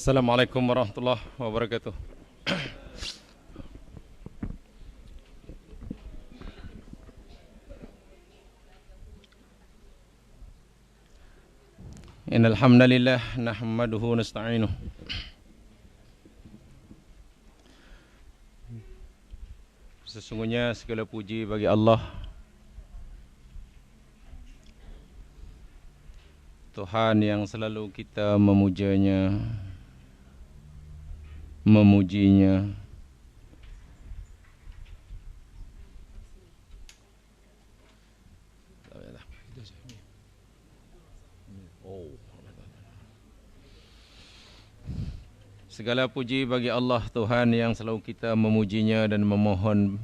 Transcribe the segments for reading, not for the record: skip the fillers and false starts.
Assalamualaikum warahmatullahi wabarakatuh. Innal hamdalillah nahmaduhu wa nasta'inuh. Sesungguhnya segala puji bagi Allah, Tuhan yang selalu kita memujanya, memujinya, segala puji bagi Allah Tuhan yang selalu kita memujinya dan memohon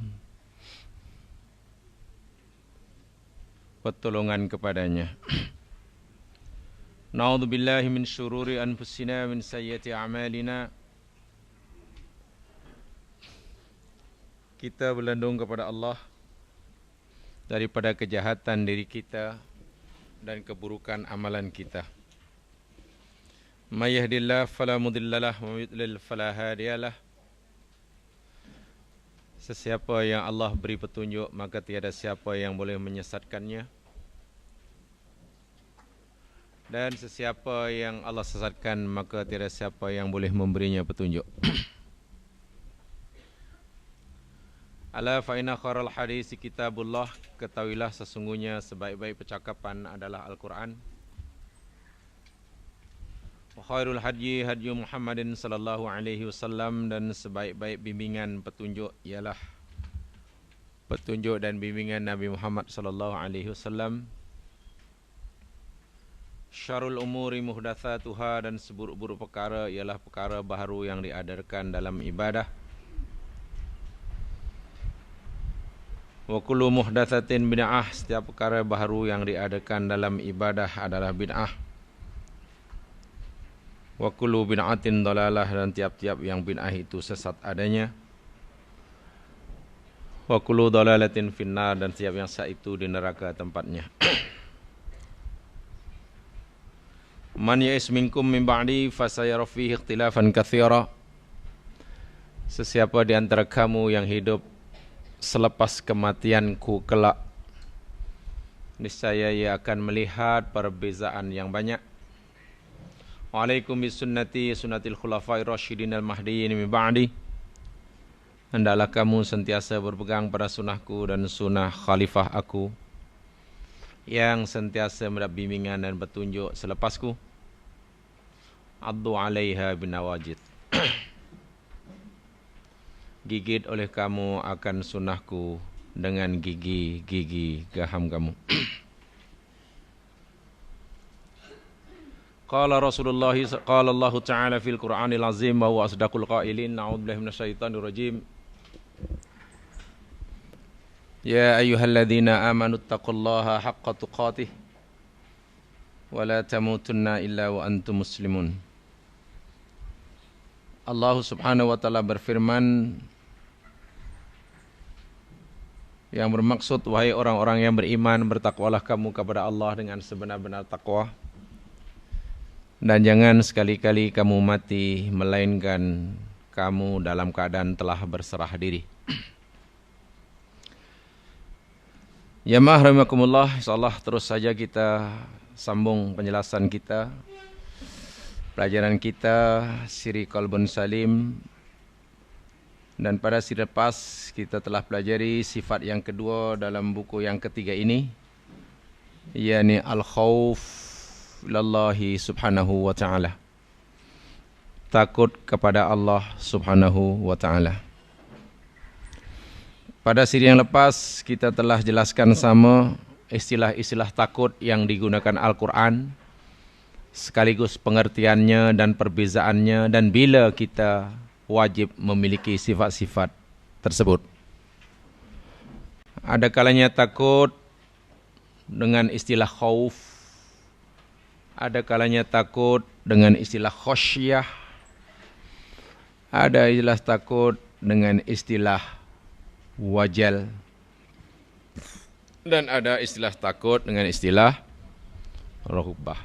pertolongan kepadanya. Na'udzubillahi min syururi anfusina min sayyiati a'malina. Kita berlindung kepada Allah daripada kejahatan diri kita dan keburukan amalan kita. May yahdihillahu fala mudhillalah wa may yudlil fala hadiyalah. Sesiapa yang Allah beri petunjuk, maka tiada siapa yang boleh menyesatkannya. Dan sesiapa yang Allah sesatkan, maka tiada siapa yang boleh memberinya petunjuk. Ala fa inna khairal hadis kitabullah, ketahuilah sesungguhnya sebaik-baik percakapan adalah Al-Quran. Wa khairul hadyi hadyu Muhammadin sallallahu alaihi wasallam, dan sebaik-baik bimbingan petunjuk ialah petunjuk dan bimbingan Nabi Muhammad sallallahu alaihi wasallam. Syarul umuri muhdatsatuha, dan seburuk-buruk perkara ialah perkara baharu yang diadakan dalam ibadah. Wa kullu muhdatsatin bid'ah, setiap perkara baharu yang diadakan dalam ibadah adalah bid'ah. Wa kullu bid'atin dalalah, dan tiap-tiap yang bid'ah itu sesat adanya. Wa kullu dalalatin finnar, dan setiap yang sesat itu di neraka tempatnya. Man ya'is minkum min ba'di fasayara fihi ikhtilafan katsira. Sesiapa di antara kamu yang hidup selepas kematianku kelak, niscaya ia akan melihat perbezaan yang banyak. Wa'alaikum bisunnati sunnatil khulafai rasyidin al-mahdiyyin min ba'di. Hendaklah kamu sentiasa berpegang pada sunnahku dan sunnah khalifah aku yang sentiasa mendapat bimbingan dan petunjuk selepasku. Addu 'alaiha binawajid. Gigit oleh kamu akan sunnahku dengan gigi-gigi gaham kamu. Qala Rasulullah qala Allah Ta'ala fil Qur'anil Azim wa huwa asdaqul qailin. A'udzubillahi minasyaitonir rajim. Ya ayyuhalladzina amanu taqullaha haqqa tuqatih wa la tamutunna illa wa antum muslimun. Allah Subhanahu wa taala berfirman, yang bermaksud, wahai orang-orang yang beriman, bertakwalah kamu kepada Allah dengan sebenar-benar takwa, dan jangan sekali-kali kamu mati melainkan kamu dalam keadaan telah berserah diri. Ya mahramakumullah, insyaallah terus saja kita sambung penjelasan kita, pelajaran kita Siri Qalbun Salim. Dan pada siri lepas kita telah pelajari sifat yang kedua dalam buku yang ketiga ini, yakni al-khauf lillahi subhanahu wa ta'ala, takut kepada Allah subhanahu wa ta'ala. Pada siri yang lepas kita telah jelaskan sama istilah-istilah takut yang digunakan Al-Quran, sekaligus pengertiannya dan perbezaannya, dan bila kita wajib memiliki sifat-sifat tersebut. Ada kalanya takut dengan istilah khauf, ada kalanya takut dengan istilah khasyah, ada istilah takut dengan istilah wajal, dan ada istilah takut dengan istilah rahbah.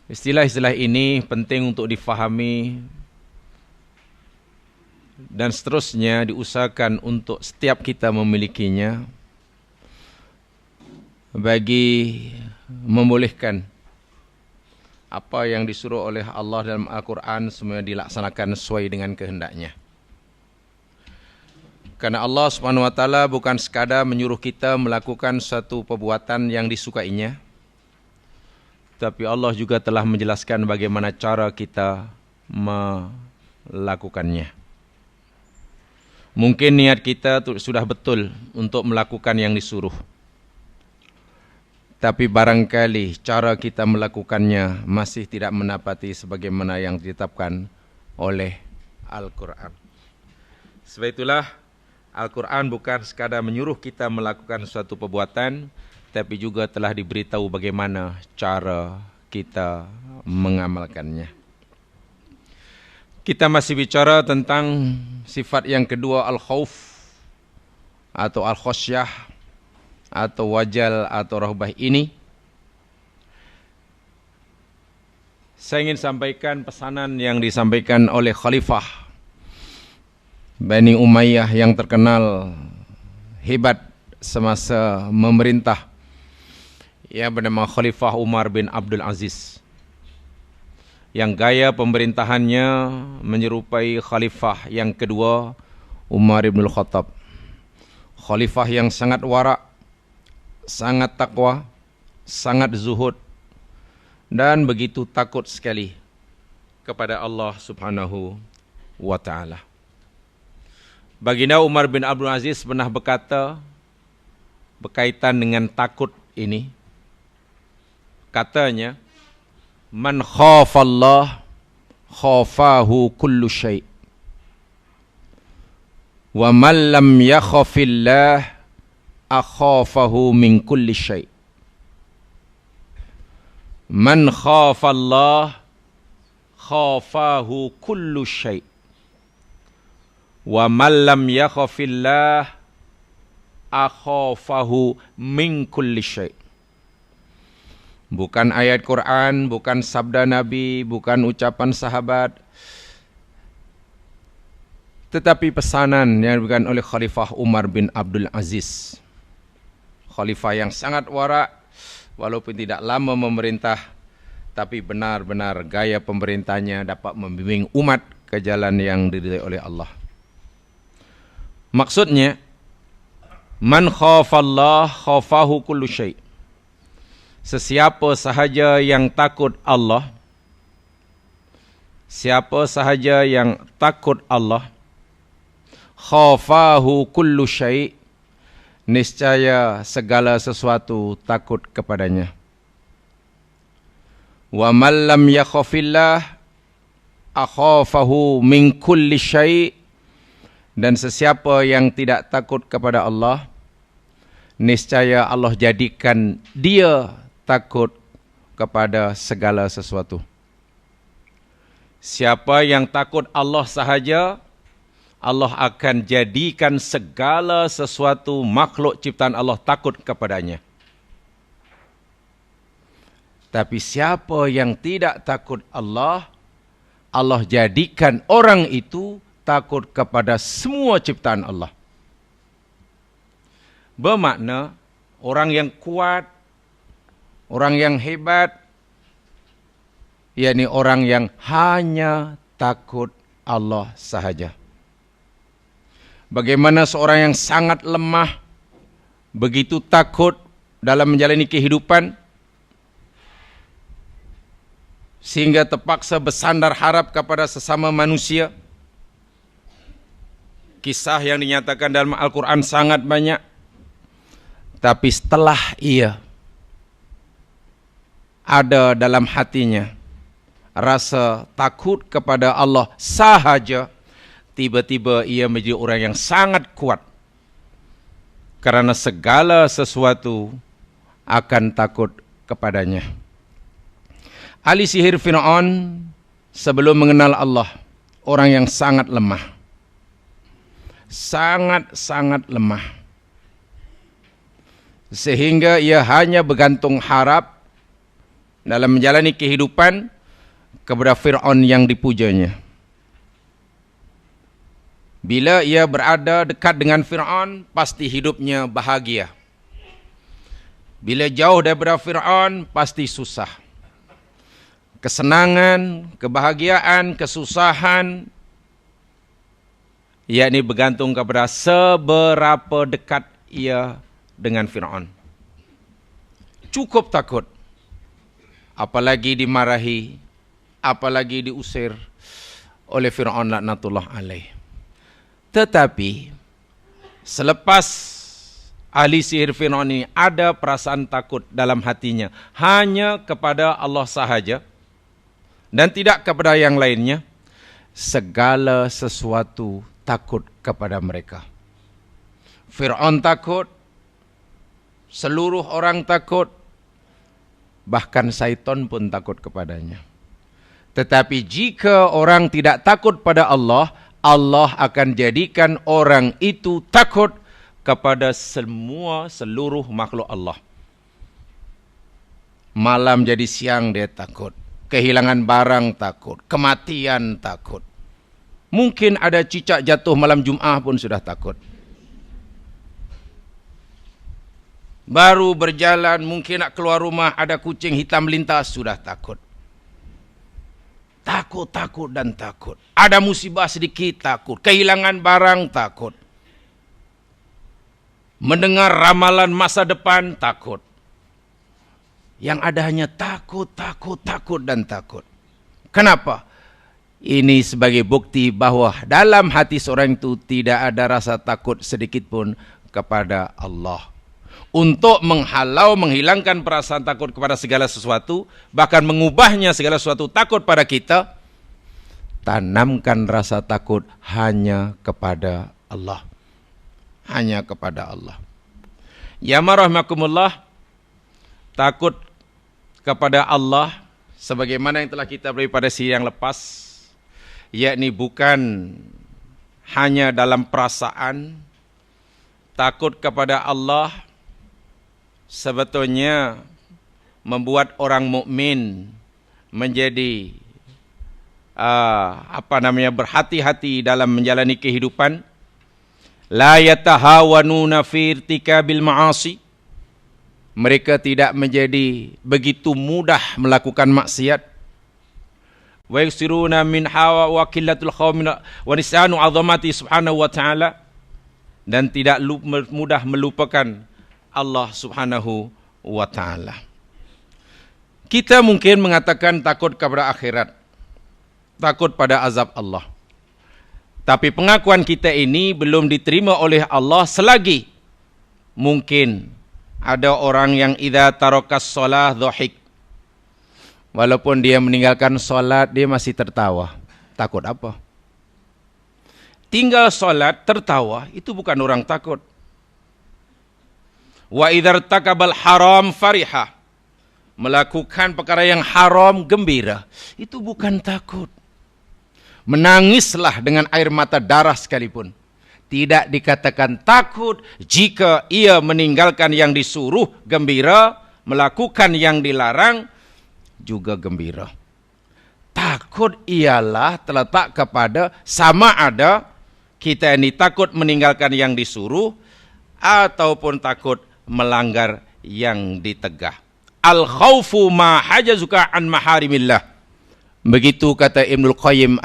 Istilah-istilah ini penting untuk difahami dan seterusnya diusahakan untuk setiap kita memilikinya bagi membolehkan apa yang disuruh oleh Allah dalam Al-Quran semuanya dilaksanakan sesuai dengan kehendaknya. Karena Allah Subhanahu wa taala bukan sekadar menyuruh kita melakukan satu perbuatan yang disukainya, tapi Allah juga telah menjelaskan bagaimana cara kita melakukannya. Mungkin niat kita sudah betul untuk melakukan yang disuruh, tapi barangkali cara kita melakukannya masih tidak mendapati sebagaimana yang ditetapkan oleh Al-Quran. Sebab itulah Al-Quran bukan sekadar menyuruh kita melakukan suatu perbuatan, tapi juga telah diberitahu bagaimana cara kita mengamalkannya. Kita masih bicara tentang sifat yang kedua, al-khauf atau al-khosyah atau wajal atau rahbah ini. Saya ingin sampaikan pesanan yang disampaikan oleh Khalifah Bani Umayyah yang terkenal hebat semasa memerintah, yang bernama Khalifah Umar bin Abdul Aziz, yang gaya pemerintahannya menyerupai Khalifah yang kedua Umar bin Khattab. Khalifah yang sangat wara', sangat takwa, sangat zuhud, dan begitu takut sekali kepada Allah Subhanahu wa ta'ala. Baginda Umar bin Abdul Aziz pernah berkata berkaitan dengan takut ini, katanya, man khafallah khafahu kullu syai' wa man lam yakhafillah akhafahu min kulli syai'. Man khafallah khafahu kullu syai' wa man lam yakhafillah akhafahu min kulli syai'. Bukan ayat Quran, bukan sabda Nabi, bukan ucapan sahabat, tetapi pesanan yang diberikan oleh Khalifah Umar bin Abdul Aziz. Khalifah yang sangat wara', walaupun tidak lama memerintah, tapi benar-benar gaya pemerintahnya dapat membimbing umat ke jalan yang diridai oleh Allah. Maksudnya, man khafallah khafahu kullu syai'. Sesiapa sahaja yang takut Allah, siapa sahaja yang takut Allah, khafahu kullu syai', niscaya segala sesuatu takut kepadanya. Wa man lam yakhafillah akhafahu min kulli syai', dan sesiapa yang tidak takut kepada Allah, niscaya Allah jadikan dia takut kepada segala sesuatu. Siapa yang takut Allah sahaja, Allah akan jadikan segala sesuatu makhluk ciptaan Allah takut kepadanya. Tapi siapa yang tidak takut Allah, Allah jadikan orang itu takut kepada semua ciptaan Allah. Bermakna orang yang kuat, orang yang hebat, yakni orang yang hanya takut Allah sahaja. Bagaimana seorang yang sangat lemah, begitu takut dalam menjalani kehidupan, sehingga terpaksa bersandar harap kepada sesama manusia. Kisah yang dinyatakan dalam Al-Quran sangat banyak. Tapi setelah ia ada dalam hatinya rasa takut kepada Allah sahaja, tiba-tiba ia menjadi orang yang sangat kuat. Karena segala sesuatu akan takut kepadanya. Ahli sihir Fir'aun sebelum mengenal Allah, orang yang sangat lemah. Sangat-sangat lemah. Sehingga ia hanya bergantung harap dalam menjalani kehidupan kepada Fir'aun yang dipujanya. Bila ia berada dekat dengan Fir'aun, pasti hidupnya bahagia. Bila jauh daripada Fir'aun, pasti susah. Kesenangan, kebahagiaan, kesusahan, yakni bergantung kepada seberapa dekat ia dengan Fir'aun. Cukup takut, apalagi dimarahi, apalagi diusir oleh Fir'aun laknatullah alaih. Tetapi selepas ahli sihir Fir'aun ini ada perasaan takut dalam hatinya hanya kepada Allah sahaja dan tidak kepada yang lainnya, segala sesuatu takut kepada mereka. Fir'aun takut, seluruh orang takut, bahkan syaitan pun takut kepadanya. Tetapi jika orang tidak takut pada Allah, Allah akan jadikan orang itu takut kepada seluruh makhluk Allah. Malam jadi siang dia takut, kehilangan barang takut, kematian takut. Mungkin ada cicak jatuh malam Jumat pun sudah takut. Baru berjalan, mungkin nak keluar rumah, ada kucing hitam melintas, sudah takut. Takut, takut dan takut. Ada musibah sedikit, takut. Kehilangan barang, takut. Mendengar ramalan masa depan, takut. Yang ada hanya takut, takut, takut dan takut. Kenapa? Ini sebagai bukti bahawa dalam hati seorang itu tidak ada rasa takut sedikit pun kepada Allah. Untuk menghalau, menghilangkan perasaan takut kepada segala sesuatu, bahkan mengubahnya segala sesuatu takut pada kita, tanamkan rasa takut hanya kepada Allah. Hanya kepada Allah. Ya marahmakumullah, takut kepada Allah, sebagaimana yang telah kita beri pada siri yang lepas, yakni bukan hanya dalam perasaan. Takut kepada Allah sebetulnya membuat orang mukmin menjadi berhati-hati dalam menjalani kehidupan. La yatahawanuna fi irtikabil ma'asi. Mereka tidak menjadi begitu mudah melakukan maksiat. Wa yusiruna min hawa wa qillatul khawmin wa nisyanu 'azamati subhanahu wa ta'ala, dan tidak mudah melupakan Allah subhanahu wa ta'ala. Kita mungkin mengatakan takut kepada akhirat, takut pada azab Allah. Tapi pengakuan kita ini belum diterima oleh Allah selagi mungkin ada orang yang idza tarakas shalah dhahik. Walaupun dia meninggalkan solat, dia masih tertawa. Takut apa? Tinggal solat, tertawa, itu bukan orang takut. Wa idza irtakabal haram fariha. Melakukan perkara yang haram, gembira. Itu bukan takut. Menangislah dengan air mata darah sekalipun. Tidak dikatakan takut jika ia meninggalkan yang disuruh, gembira. Melakukan yang dilarang, juga gembira. Takut ialah terletak kepada sama ada kita ini takut meninggalkan yang disuruh ataupun takut melanggar yang ditegah. Al khaufu ma hajazuka an maharimillah. Begitu kata Ibnul Qayyim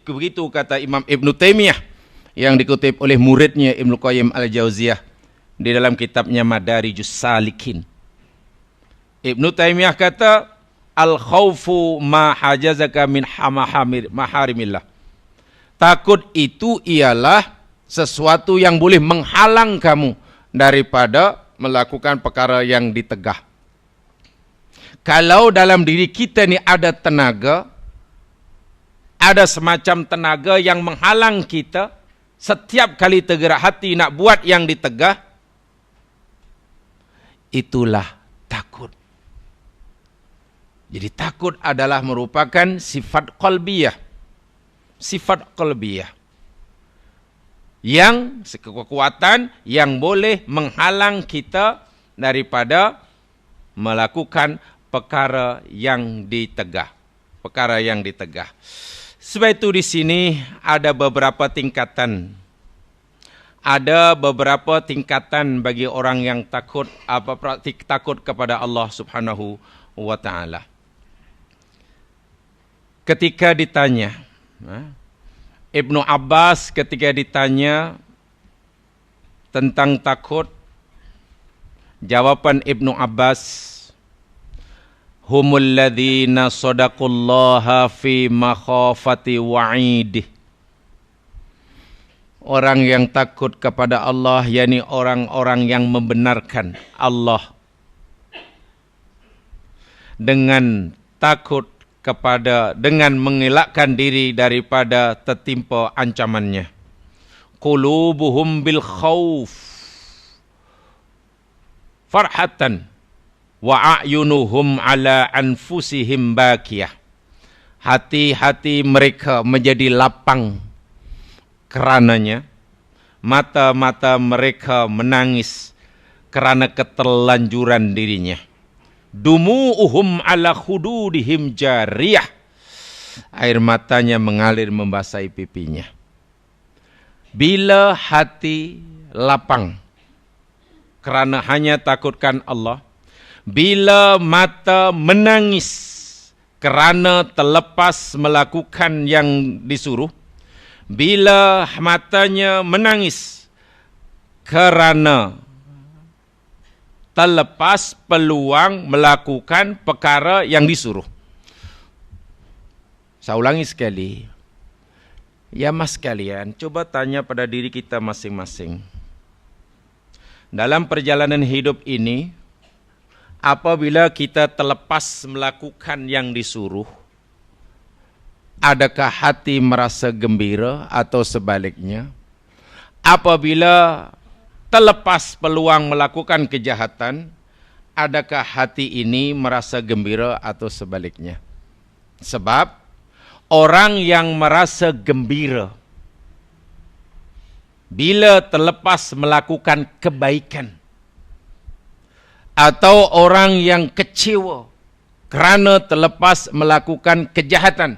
begitu kata Imam Ibnu Taimiyah yang dikutip oleh muridnya Ibnul Qayyim Al-Jauziyah di dalam kitabnya Madarijus Salikin. Ibnu Taimiyah kata, al khaufu ma hajazaka min maharimillah. Takut itu ialah sesuatu yang boleh menghalang kamu daripada melakukan perkara yang ditegah. Kalau dalam diri kita ni ada tenaga, ada semacam tenaga yang menghalang kita, setiap kali tergerak hati nak buat yang ditegah, itulah takut. Jadi takut adalah merupakan sifat qalbiyah. Sifat qalbiyah. Yang kekuatan yang boleh menghalang kita daripada melakukan perkara yang ditegah. Perkara yang ditegah. Sebab itu di sini ada beberapa tingkatan. Ada beberapa tingkatan bagi orang yang takut kepada Allah Subhanahu wa taala. Ketika ditanya, Ibnu Abbas ketika ditanya tentang takut, jawaban Ibnu Abbas, humul ladzina shadaqullaha fi makhafati wa'idih. Orang yang takut kepada Allah, yakni orang-orang yang membenarkan Allah dengan takut dengan mengelakkan diri daripada tertimpa ancamannya. Qulubuhum bil khauf farhatan wa a'yunuhum ala anfusihim bakiyah. Hati-hati mereka menjadi lapang kerananya, mata-mata mereka menangis kerana keterlanjuran dirinya. Dumu'uhum ala khududihim jariyah. Air matanya mengalir membasahi pipinya. Bila hati lapang kerana hanya takutkan Allah, bila mata menangis kerana terlepas melakukan yang disuruh, bila matanya menangis kerana terlepas peluang melakukan perkara yang disuruh. Saya ulangi sekali. Ya mas sekalian, coba tanya pada diri kita masing-masing. Dalam perjalanan hidup ini, apabila kita terlepas melakukan yang disuruh, adakah hati merasa gembira atau sebaliknya? Apabila terlepas peluang melakukan kejahatan, adakah hati ini merasa gembira atau sebaliknya? Sebab orang yang merasa gembira bila terlepas melakukan kebaikan, atau orang yang kecewa kerana terlepas melakukan kejahatan,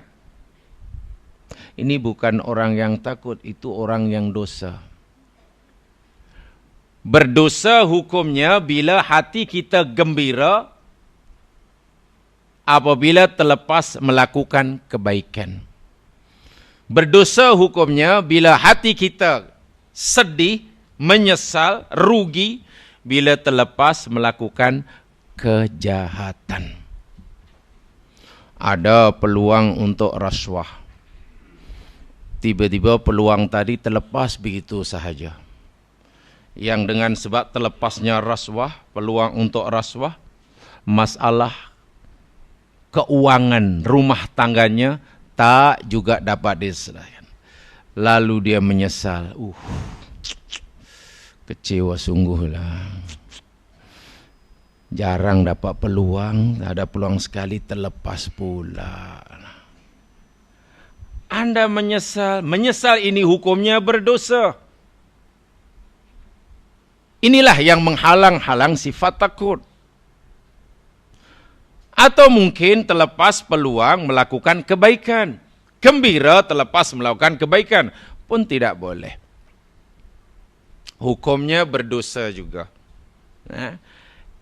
ini bukan orang yang takut, itu orang yang dosa. Berdosa hukumnya bila hati kita gembira apabila terlepas melakukan kebaikan. Berdosa hukumnya bila hati kita sedih, menyesal, rugi bila terlepas melakukan kejahatan. Ada peluang untuk rasuah. Tiba-tiba peluang tadi terlepas begitu sahaja. Yang dengan sebab terlepasnya rasuah, peluang untuk rasuah, masalah keuangan rumah tangganya tak juga dapat diselesaikan. Lalu dia menyesal. Kecewa sungguhlah. Jarang dapat peluang, ada peluang sekali terlepas pula. Anda menyesal. Menyesal ini hukumnya berdosa. Inilah yang menghalang-halang sifat takut. Atau mungkin terlepas peluang melakukan kebaikan. Gembira terlepas melakukan kebaikan pun tidak boleh. Hukumnya berdosa juga.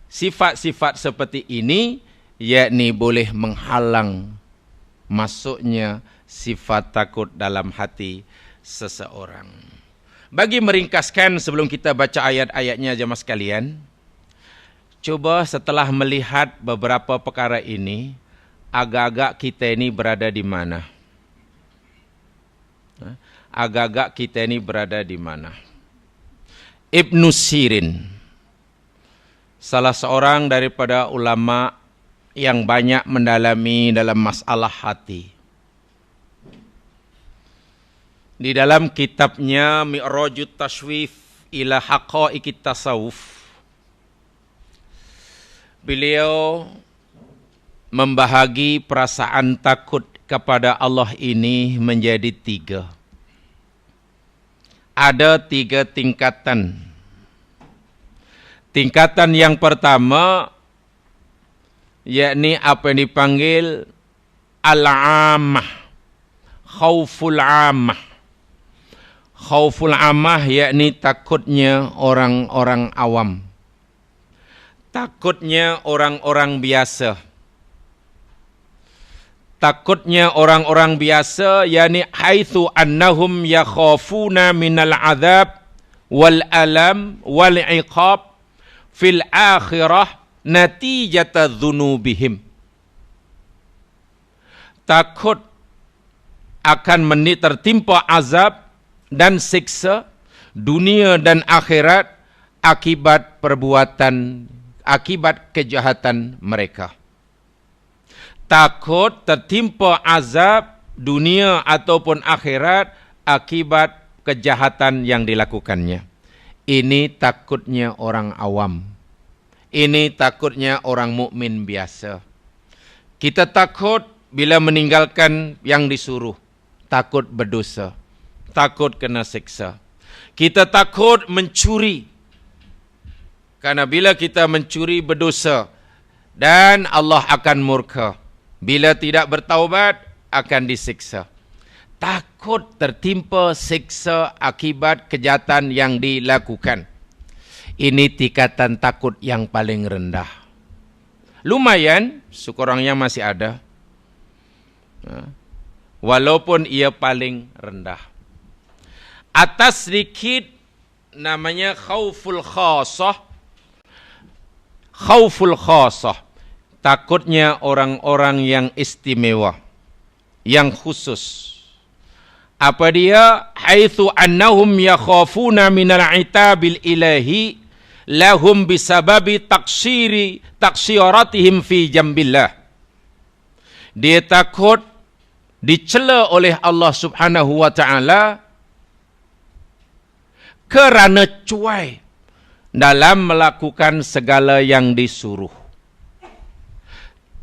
Sifat-sifat seperti ini yakni boleh menghalang masuknya sifat takut dalam hati seseorang. Bagi meringkaskan sebelum kita baca ayat-ayatnya jemaah sekalian, coba setelah melihat beberapa perkara ini, agak-agak kita ini berada di mana? Agak-agak kita ini berada di mana? Ibnu Sirin, salah seorang daripada ulama yang banyak mendalami dalam masalah hati. Di dalam kitabnya Mi'rajut Tashwif ila Haqa'iqit Tasawuf, beliau membahagi perasaan takut kepada Allah ini menjadi 3. Ada 3 tingkatan. Tingkatan yang pertama yakni apa yang dipanggil al-ammah, khauful ammah. Khauful ammah yakni takutnya orang-orang awam. Takutnya orang-orang biasa. Takutnya orang-orang biasa yakni haitsu annahum yakhafuna minal azab wal alam wal iqab fil akhirah natijata dzunubihim. Takut akan tertimpa azab dan siksa dunia dan akhirat akibat kejahatan mereka. Takut tertimpa azab dunia ataupun akhirat akibat kejahatan yang dilakukannya. Ini takutnya orang awam. Ini takutnya orang mukmin biasa. Kita takut bila meninggalkan yang disuruh. Takut berdosa. Takut kena siksa. Kita takut mencuri. Karena bila kita mencuri berdosa dan Allah akan murka. Bila tidak bertaubat akan disiksa. Takut tertimpa siksa akibat kejahatan yang dilakukan. Ini tingkatan takut yang paling rendah. Lumayan, sekurangnya masih ada. Walaupun ia paling rendah. Atas sedikit namanya khauful khasah. Khauful khasah. Takutnya orang-orang yang istimewa. Yang khusus. Apa dia? Haitsu annahum yakhafuna minal itabil ilahi lahum bisababi taksiratihim fi jambillah. Dia takut dicela oleh Allah Subhanahu wa taala kerana cuai dalam melakukan segala yang disuruh.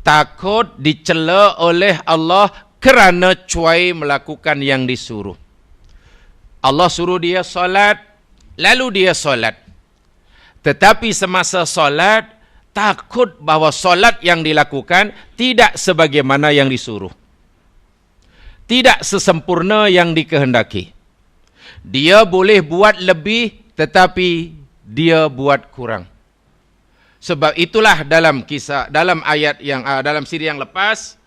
Takut dicela oleh Allah kerana cuai melakukan yang disuruh. Allah suruh dia solat, lalu dia solat. Tetapi semasa solat, takut bahawa solat yang dilakukan tidak sebagaimana yang disuruh. Tidak sesempurna yang dikehendaki. Dia boleh buat lebih, tetapi dia buat kurang. Sebab itulah dalam kisah, dalam ayat yang dalam siri yang lepas,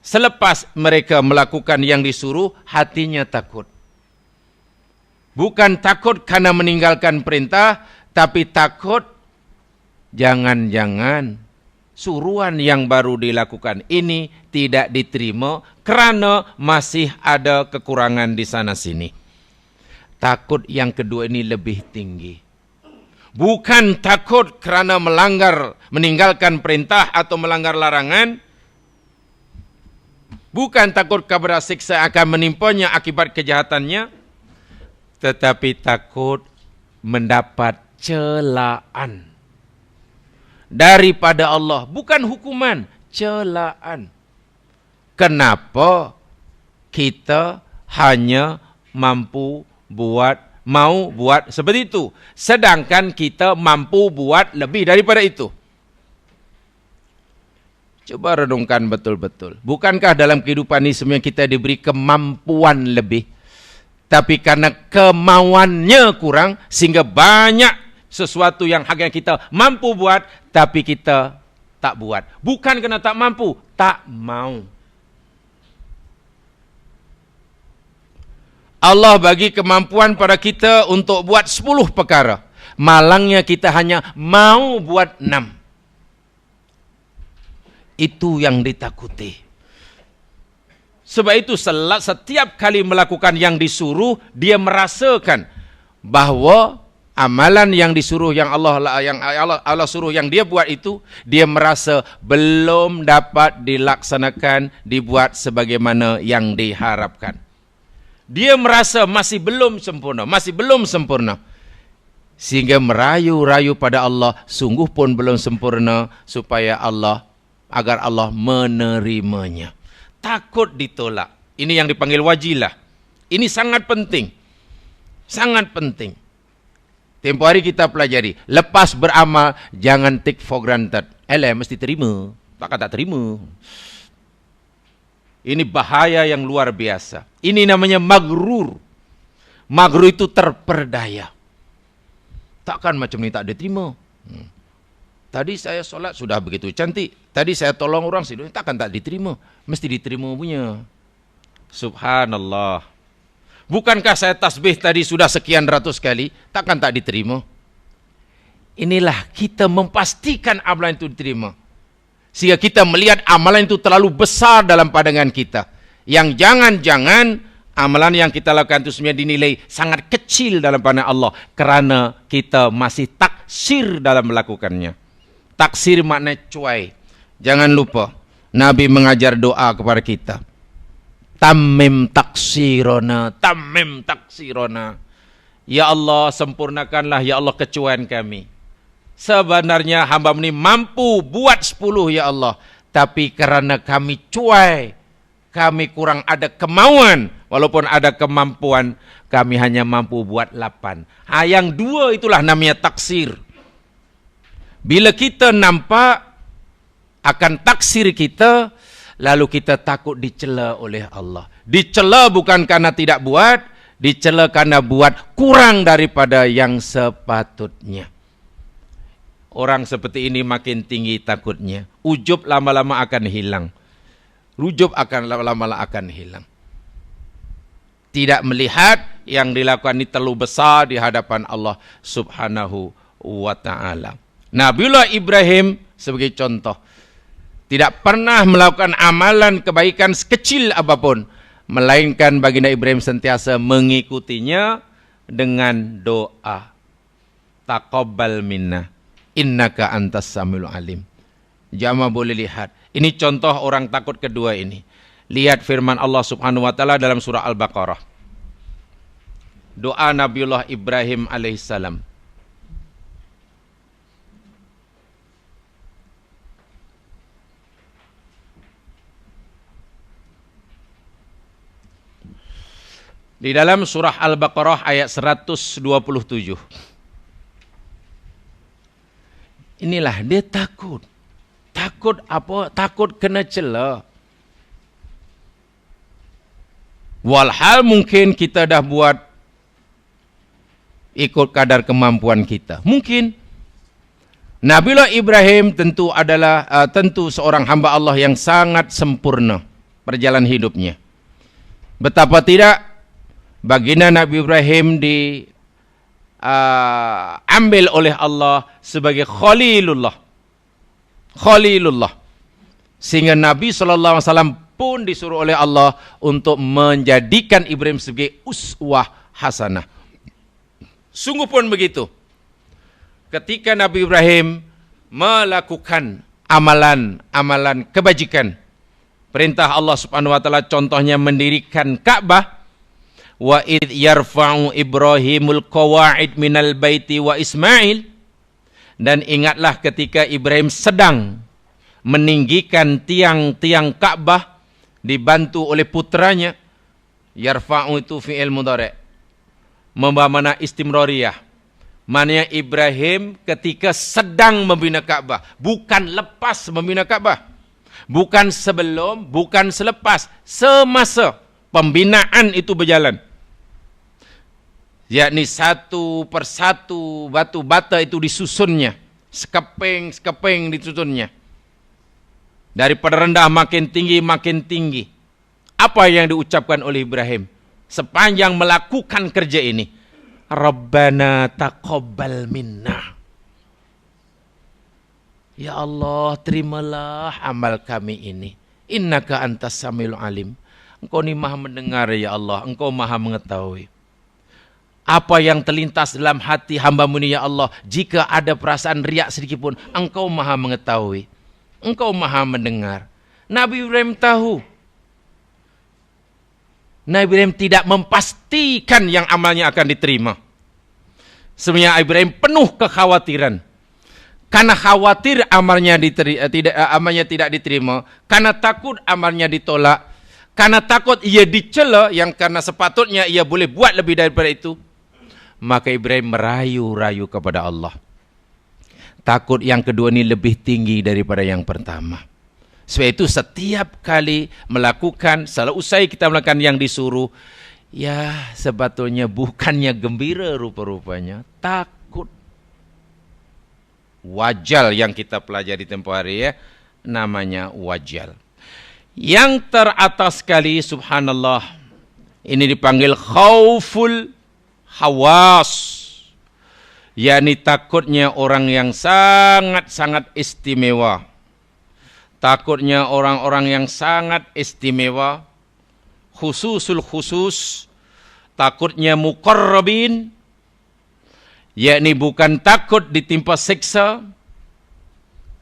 selepas mereka melakukan yang disuruh, hatinya takut. Bukan takut karena meninggalkan perintah, tapi takut jangan-jangan suruhan yang baru dilakukan ini tidak diterima kerana masih ada kekurangan di sana sini. Takut yang kedua ini lebih tinggi. Bukan takut kerana meninggalkan perintah atau melanggar larangan. Bukan takut kepada siksa akan menimpanya akibat kejahatannya. Tetapi takut mendapat celaan daripada Allah. Bukan hukuman, celaan. Kenapa kita hanya mau buat seperti itu, sedangkan kita mampu buat lebih daripada itu? Coba renungkan betul-betul. Bukankah dalam kehidupan ini sebenarnya kita diberi kemampuan lebih, tapi karena kemauannya kurang, sehingga banyak sesuatu yang hakikatnya kita mampu buat, tapi kita tak buat. Bukan kerana tak mampu, tak mau. Allah bagi kemampuan pada kita untuk buat 10 perkara. Malangnya kita hanya mau buat 6. Itu yang ditakuti. Sebab itu setiap kali melakukan yang disuruh, dia merasakan bahawa amalan yang disuruh yang Allah suruh yang dia buat itu, dia merasa belum dapat dilaksanakan, dibuat sebagaimana yang diharapkan. Dia merasa masih belum sempurna. Sehingga merayu-rayu pada Allah, sungguh pun belum sempurna, agar Allah menerimanya. Takut ditolak. Ini yang dipanggil wajilah. Ini sangat penting. Sangat penting. Tempoh hari kita pelajari. Lepas beramal, jangan take for granted. Mesti terima. takkan tak terima. Ini bahaya yang luar biasa. Ini namanya maghrur. Maghrur itu terperdaya. Takkan macam ni tak diterima. Tadi saya solat sudah begitu cantik. Tadi saya tolong orang sini, takkan tak diterima. Mesti diterima punya. Subhanallah. Bukankah saya tasbih tadi sudah sekian ratus kali, takkan tak diterima? Inilah kita memastikan amalan itu diterima. Sehingga kita melihat amalan itu terlalu besar dalam pandangan kita. Yang jangan-jangan amalan yang kita lakukan itu sebenarnya dinilai sangat kecil dalam pandangan Allah. Kerana kita masih taksir dalam melakukannya. Taksir makna cuai. Jangan lupa, Nabi mengajar doa kepada kita. Tammim taksirona, tammim taksirona. Ya Allah, sempurnakanlah ya Allah kecuaian kami. Sebenarnya hamba ini mampu buat 10 ya Allah. Tapi kerana kami cuai, kami kurang ada kemauan. Walaupun ada kemampuan, kami hanya mampu buat 8. Yang 2 itulah namanya taksir. Bila kita nampak akan taksir kita, lalu kita takut dicela oleh Allah. Dicela bukan karena tidak buat, dicela karena buat kurang daripada yang sepatutnya. Orang seperti ini makin tinggi takutnya. Ujub lama-lama akan hilang. Ujub akan lama-lama akan hilang. Tidak melihat yang dilakukan ini terlalu besar di hadapan Allah Subhanahu wa ta'ala. Nabiullah Ibrahim sebagai contoh. Tidak pernah melakukan amalan kebaikan sekecil apapun. Melainkan baginda Ibrahim sentiasa mengikutinya dengan doa. Taqabbal minna. Innaka antas samiul alim. Jamaah boleh lihat. Ini contoh orang takut kedua ini. Lihat firman Allah Subhanahu wa taala dalam surah Al-Baqarah. Doa Nabiullah Ibrahim alaihissalam. Di dalam surah Al-Baqarah ayat 127. Inilah dia takut. Takut apa? Takut kena cela. Walhal mungkin kita dah buat ikut kadar kemampuan kita. Mungkin. Nabiullah Ibrahim tentu adalah tentu seorang hamba Allah yang sangat sempurna perjalanan hidupnya. Betapa tidak baginda Nabi Ibrahim ambil oleh Allah sebagai Khalilullah. Khalilullah. Sehingga Nabi SAW pun disuruh oleh Allah untuk menjadikan Ibrahim sebagai uswah hasanah. Sungguh pun begitu. Ketika Nabi Ibrahim melakukan amalan kebajikan, perintah Allah Subhanahu wa taala contohnya mendirikan Ka'bah. Wa id yarfa'u Ibrahimul qawa'id minal baiti wa Ismail. Dan ingatlah ketika Ibrahim sedang meninggikan tiang-tiang Ka'bah dibantu oleh putranya. Yarfa'u itu fi'il mudhari'. Membawa mana istimrariyah. Maknanya Ibrahim ketika sedang membina Ka'bah, bukan lepas membina Ka'bah. Bukan sebelum, bukan selepas, semasa pembinaan itu berjalan. Yakni satu persatu batu bata itu disusunnya. Sekeping disusunnya. Daripada rendah makin tinggi. Apa yang diucapkan oleh Ibrahim sepanjang melakukan kerja ini? Rabbana taqabbal minna. Ya Allah, terimalah amal kami ini. Innaka antas samiul alim. Engkau ni maha mendengar ya Allah. Engkau maha mengetahui. Apa yang terlintas dalam hati hamba-Mu ini ya Allah. Jika ada perasaan riak sedikit pun, Engkau maha mengetahui. Engkau maha mendengar. Nabi Ibrahim tahu. Nabi Ibrahim tidak memastikan yang amalnya akan diterima. Sebenarnya Ibrahim penuh kekhawatiran. Karena khawatir amalnya tidak diterima. Karena takut amalnya ditolak. Karena takut ia dicela yang karena sepatutnya ia boleh buat lebih daripada itu. Maka Ibrahim merayu-rayu kepada Allah. Takut yang kedua ini lebih tinggi daripada yang pertama. Sebab itu setiap kali melakukan, setelah usai kita melakukan yang disuruh, ya sebetulnya bukannya gembira rupa-rupanya, takut. Wajal yang kita pelajari tempoh hari ya, namanya wajal. Yang teratas sekali, subhanallah, ini dipanggil khauful hawas, yakni takutnya orang yang sangat-sangat istimewa. Takutnya orang-orang yang sangat istimewa, khususul khusus, takutnya muqarrabin, yakni bukan takut ditimpa siksa,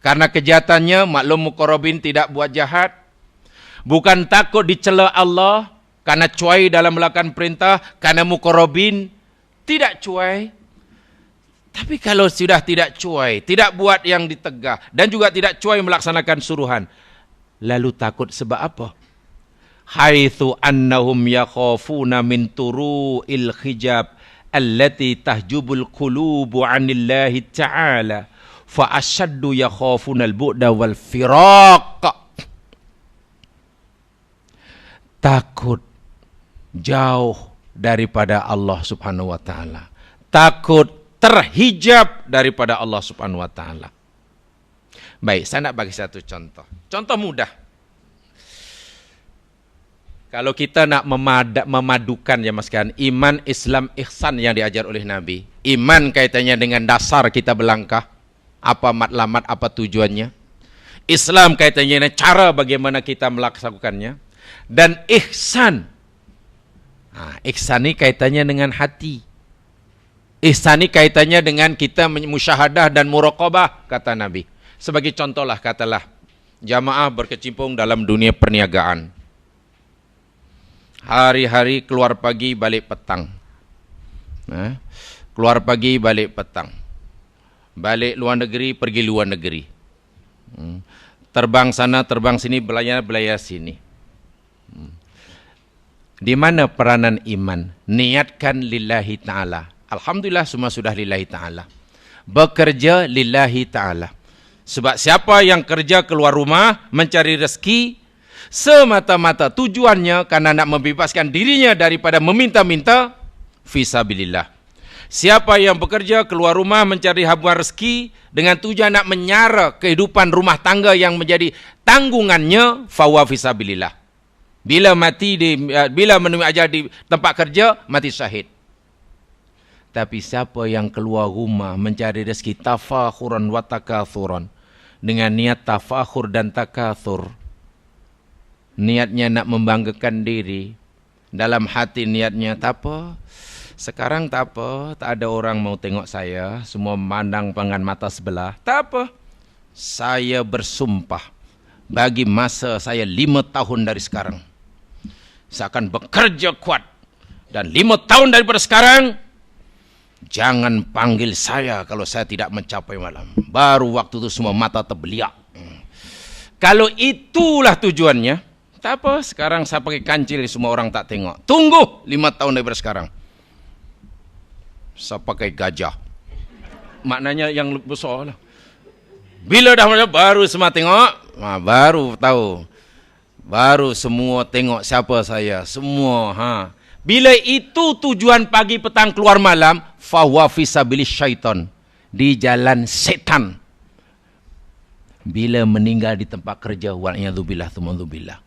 karena kejahatannya, maklum muqarrabin tidak buat jahat. Bukan takut dicela Allah, karena cuai dalam melakukan perintah, karena muqarrabin tidak cuai. Tapi kalau sudah tidak cuai, tidak buat yang ditegah, dan juga tidak cuai melaksanakan suruhan, lalu takut sebab apa? Haitsu annahum yakhafuna min turu'il hijab allati tahjubul qulubu 'anillahi ta'ala fa ashaddu yakhafuna al-bu'da wal firaq. Takut jauh daripada Allah Subhanahu wa taala. Takut terhijab daripada Allah Subhanahu wa taala. Baik, saya nak bagi satu contoh. Contoh mudah. Kalau kita nak memadukan ya mas kan, iman, Islam, ihsan yang diajar oleh Nabi. Iman kaitannya dengan dasar kita berlangkah, apa matlamat, apa tujuannya. Islam kaitannya dengan cara bagaimana kita melaksanakannya. Dan ihsan. Ihsan ini kaitannya dengan hati. Ihsan ini kaitannya dengan kita musyahadah dan muraqabah, kata Nabi. Sebagai contohlah, katalah, jamaah berkecimpung dalam dunia perniagaan. Hari-hari keluar pagi, balik petang. Keluar pagi, balik petang. Balik luar negeri, pergi luar negeri. Terbang sana, terbang sini, belayar sini. Di mana peranan iman? Niatkan lillahi ta'ala. Alhamdulillah semua sudah lillahi ta'ala. Bekerja lillahi ta'ala. Sebab siapa yang kerja keluar rumah mencari rezeki, semata-mata tujuannya karena nak membebaskan dirinya daripada meminta-minta, fisabilillah. Siapa yang bekerja keluar rumah mencari habuan rezeki dengan tujuan nak menyara kehidupan rumah tangga yang menjadi tanggungannya, fawa fisabilillah. Bila menemui ajal di tempat kerja, mati syahid. Tapi siapa yang keluar rumah mencari rezeki tafakhuran wa takathuran, dengan niat tafakhur dan takathur, niatnya nak membanggakan diri, dalam hati niatnya tak apa, sekarang tak apa, tak ada orang mau tengok saya, semua memandang pangan mata sebelah, tak apa, saya bersumpah bagi masa saya 5 tahun dari sekarang, saya akan bekerja kuat, dan 5 tahun daripada sekarang jangan panggil saya kalau saya tidak mencapai malam. Baru waktu itu semua mata terbeliak. Kalau itulah tujuannya, tak apa, sekarang saya pakai kancil semua orang tak tengok. Tunggu 5 tahun daripada sekarang, saya pakai gajah. Maknanya yang besar lah. Bila dah baru semua tengok, baru tahu. Baru semua tengok siapa saya. Semua. Bila itu tujuan pagi, petang, keluar malam, fahuwa fisabilis syaitan, di jalan setan. Bila meninggal di tempat kerja, wa'iyadzubillah, thumadzubillah.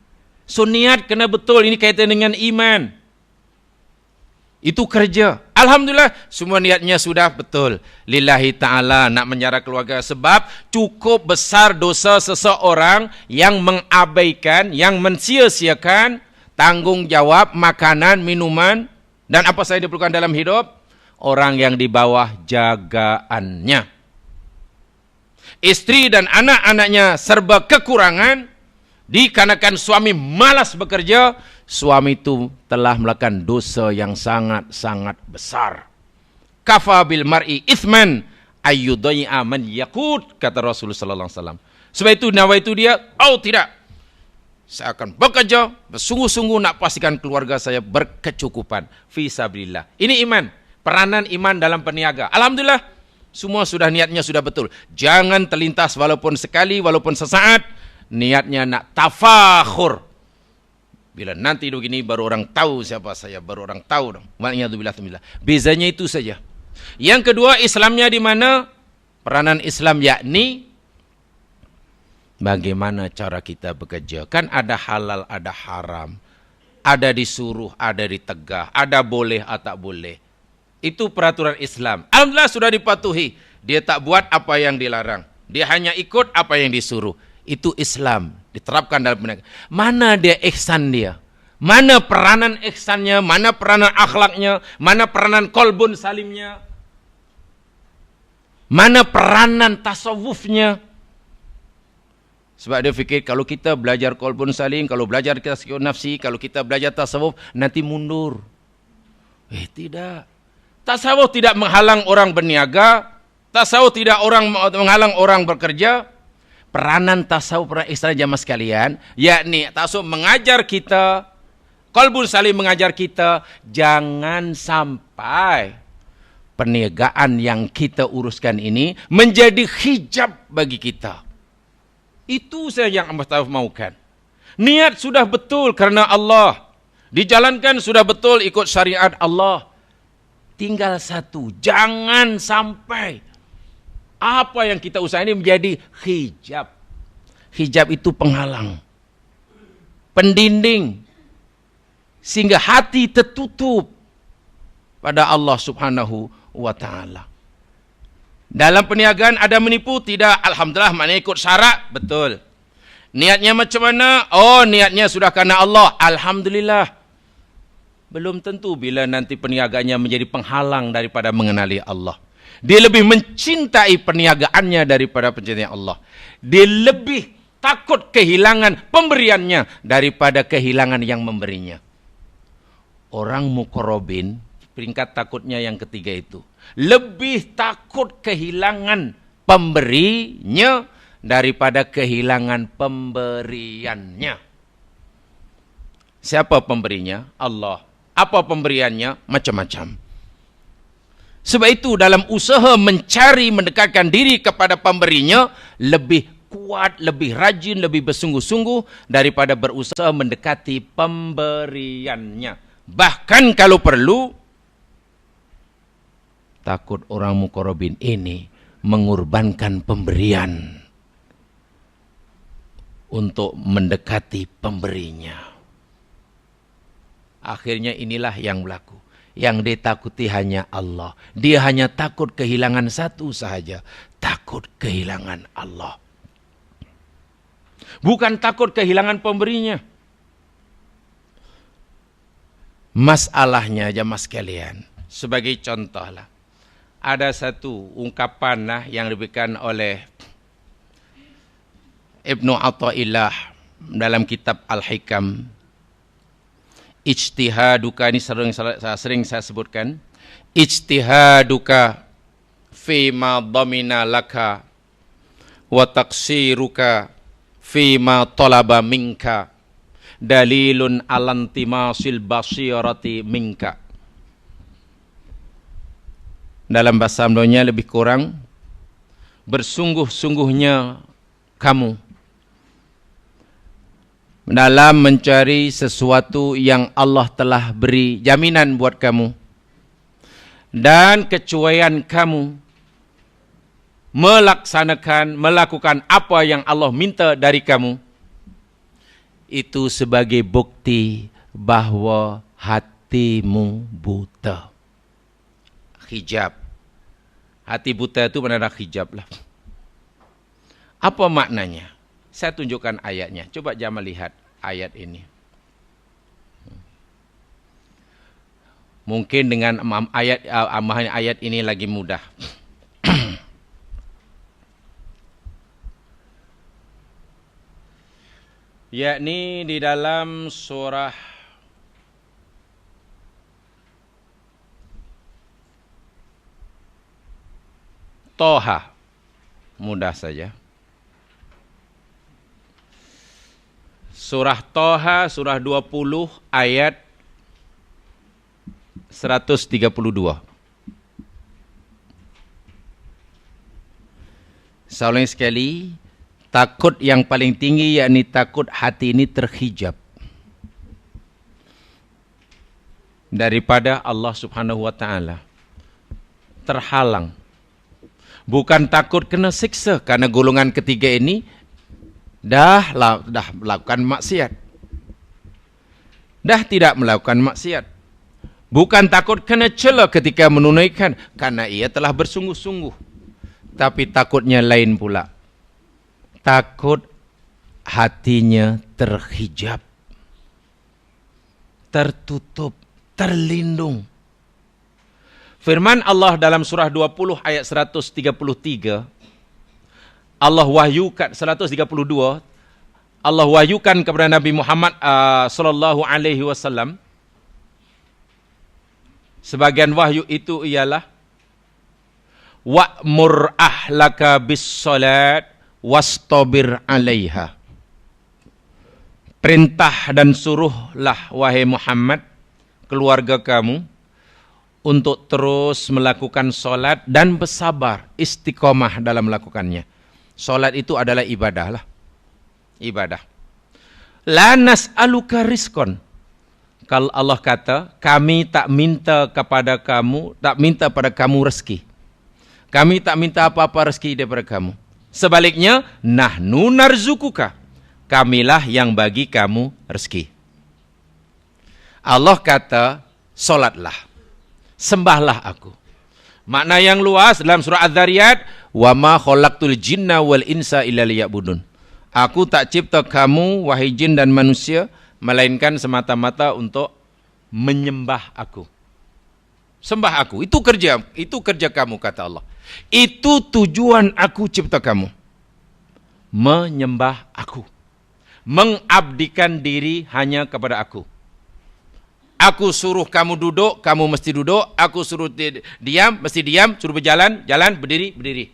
So niat kena betul, ini kaitan dengan iman. Itu kerja. Alhamdulillah, semua niatnya sudah betul. Lillahi ta'ala, nak menjara keluarga. Sebab cukup besar dosa seseorang yang mengabaikan, yang mensia-siakan tanggungjawab makanan, minuman, dan apa saja diperlukan dalam hidup orang yang di bawah jagaannya. Istri dan anak-anaknya serba kekurangan, dikarenakan suami malas bekerja, suami itu telah melakukan dosa yang sangat-sangat besar. Kafa bil mar'i ithman ayyudai'a man yaqut, kata Rasulullah sallallahu alaihi wasallam. Sebab itu nawaitu dia, tidak, saya akan bekerja bersungguh-sungguh nak pastikan keluarga saya berkecukupan. Fisabilillah. Ini iman. Peranan iman dalam peniaga. Alhamdulillah, semua sudah niatnya sudah betul. Jangan terlintas walaupun sekali, walaupun sesaat, Niatnya nak tafakhur. Bila nanti begini baru orang tahu siapa saya, baru orang tahu dong. Waliyadzubillah. Bezanya itu saja. Yang kedua, Islamnya di mana? Peranan Islam yakni bagaimana cara kita bekerja. Kan ada halal, ada haram. Ada disuruh, ada ditegah. Ada boleh, atau tak boleh. Itu peraturan Islam. Alhamdulillah sudah dipatuhi. Dia tak buat apa yang dilarang. Dia hanya ikut apa yang disuruh. Itu Islam. Diterapkan dalam penegak. Mana dia ihsan dia? Mana peranan ihsannya? Mana peranan akhlaknya? Mana peranan qalbun salimnya? Mana peranan tasawufnya? Sebab dia fikir kalau kita belajar qalbun salim, kalau belajar tazkiyah nafsi, kalau kita belajar tasawuf, nanti mundur. Tidak. Tasawuf tidak menghalang orang berniaga. Tasawuf tidak menghalang orang bekerja. Peranan tasawuf, peranan ihsan jamaah sekalian, yakni tasawuf mengajar kita, qalbun salim mengajar kita, jangan sampai perniagaan yang kita uruskan ini menjadi hijab bagi kita. Itu saja yang tasawuf maukan. Niat sudah betul karena Allah, dijalankan sudah betul ikut syariat Allah. Tinggal satu, jangan sampai apa yang kita usaha ini menjadi hijab. Hijab itu penghalang, pendinding, sehingga hati tertutup pada Allah Subhanahu wa ta'ala. Dalam perniagaan ada menipu? Tidak. Alhamdulillah, maknanya ikut syarat? Betul. Niatnya macam mana? Oh, niatnya sudah karena Allah. Alhamdulillah. Belum tentu bila nanti perniagaannya menjadi penghalang daripada mengenali Allah. Dia lebih mencintai perniagaannya daripada pencintaan Allah. Dia lebih takut kehilangan pemberiannya daripada kehilangan yang memberinya. Orang muqarrabin, peringkat takutnya yang ketiga itu, lebih takut kehilangan pemberinya daripada kehilangan pemberiannya. Siapa pemberinya? Allah. Apa pemberiannya? Macam-macam. Sebab itu dalam usaha mencari mendekatkan diri kepada pemberinya, lebih kuat, lebih rajin, lebih bersungguh-sungguh daripada berusaha mendekati pemberiannya. Bahkan kalau perlu, takut orang muqarrabin ini mengorbankan pemberian untuk mendekati pemberinya. Akhirnya inilah yang berlaku. Yang ditakuti hanya Allah. Dia hanya takut kehilangan satu sahaja. Takut kehilangan Allah. Bukan takut kehilangan pemberinya. Masalahnya jamaah sekalian. Sebagai contoh lah. Ada satu ungkapan lah yang diberikan oleh Ibnu Athaillah dalam kitab Al-Hikam. Ijtihaduka, ini sering saya sebutkan. Ijtihaduka fima dhamina laka wa taqsiruka fima talaba minka dalilun alantimasil basirati minka. Dalam bahasa Indonesia lebih kurang, bersungguh-sungguhnya kamu dalam mencari sesuatu yang Allah telah beri jaminan buat kamu, dan kecuaian kamu melakukan apa yang Allah minta dari kamu, itu sebagai bukti bahwa hatimu buta. Hijab. Hati buta itu benar hijab lah. Apa maknanya? Saya tunjukkan ayatnya. Coba jamaah lihat ayat ini. Mungkin dengan ayat ini lagi mudah. Yakni di dalam surah Toha. Mudah saja. Surah Toha, surah 20, ayat 132. Saya ulangi sekali, Takut yang paling tinggi yakni takut hati ini terhijab daripada Allah Subhanahu wa taala. Terhalang. Bukan takut kena siksa karena golongan ketiga ini dah melakukan maksiat. Dah tidak melakukan maksiat. Bukan takut kena cela ketika menunaikan karena ia telah bersungguh-sungguh. Tapi takutnya lain pula. Takut hatinya terhijab, tertutup, terlindung. Firman Allah dalam surah 20 ayat 133, Allah wahyukan 132, Allah wahyukan kepada Nabi Muhammad sallallahu alaihi wasallam. Sebagian wahyu itu ialah wa'mur ahlaka bis salat wastabir 'alaiha. Perintah dan suruhlah wahai Muhammad keluarga kamu untuk terus melakukan solat dan bersabar, istiqomah dalam melakukannya. Solat itu adalah ibadah lah. Ibadah. La nas'aluka rizqan. Kalau Allah kata, kami tak minta kepada kamu, tak minta pada kamu rezeki. Kami tak minta apa-apa rezeki daripada kamu. Sebaliknya, nahnu narzukuka. Kamilah yang bagi kamu rezeki. Allah kata, solatlah. Sembahlah aku. Makna yang luas dalam surah Az-Zariyat, wa ma khalaqtul jinna wal insa illa liya'budun. Aku tak cipta kamu wahai jin dan manusia melainkan semata-mata untuk menyembah aku. Sembah aku. Itu kerja kamu kata Allah. Itu tujuan aku cipta kamu. Menyembah aku. Mengabdikan diri hanya kepada aku. Aku suruh kamu duduk, kamu mesti duduk. Aku suruh diam, mesti diam. Suruh berjalan, jalan, berdiri, berdiri.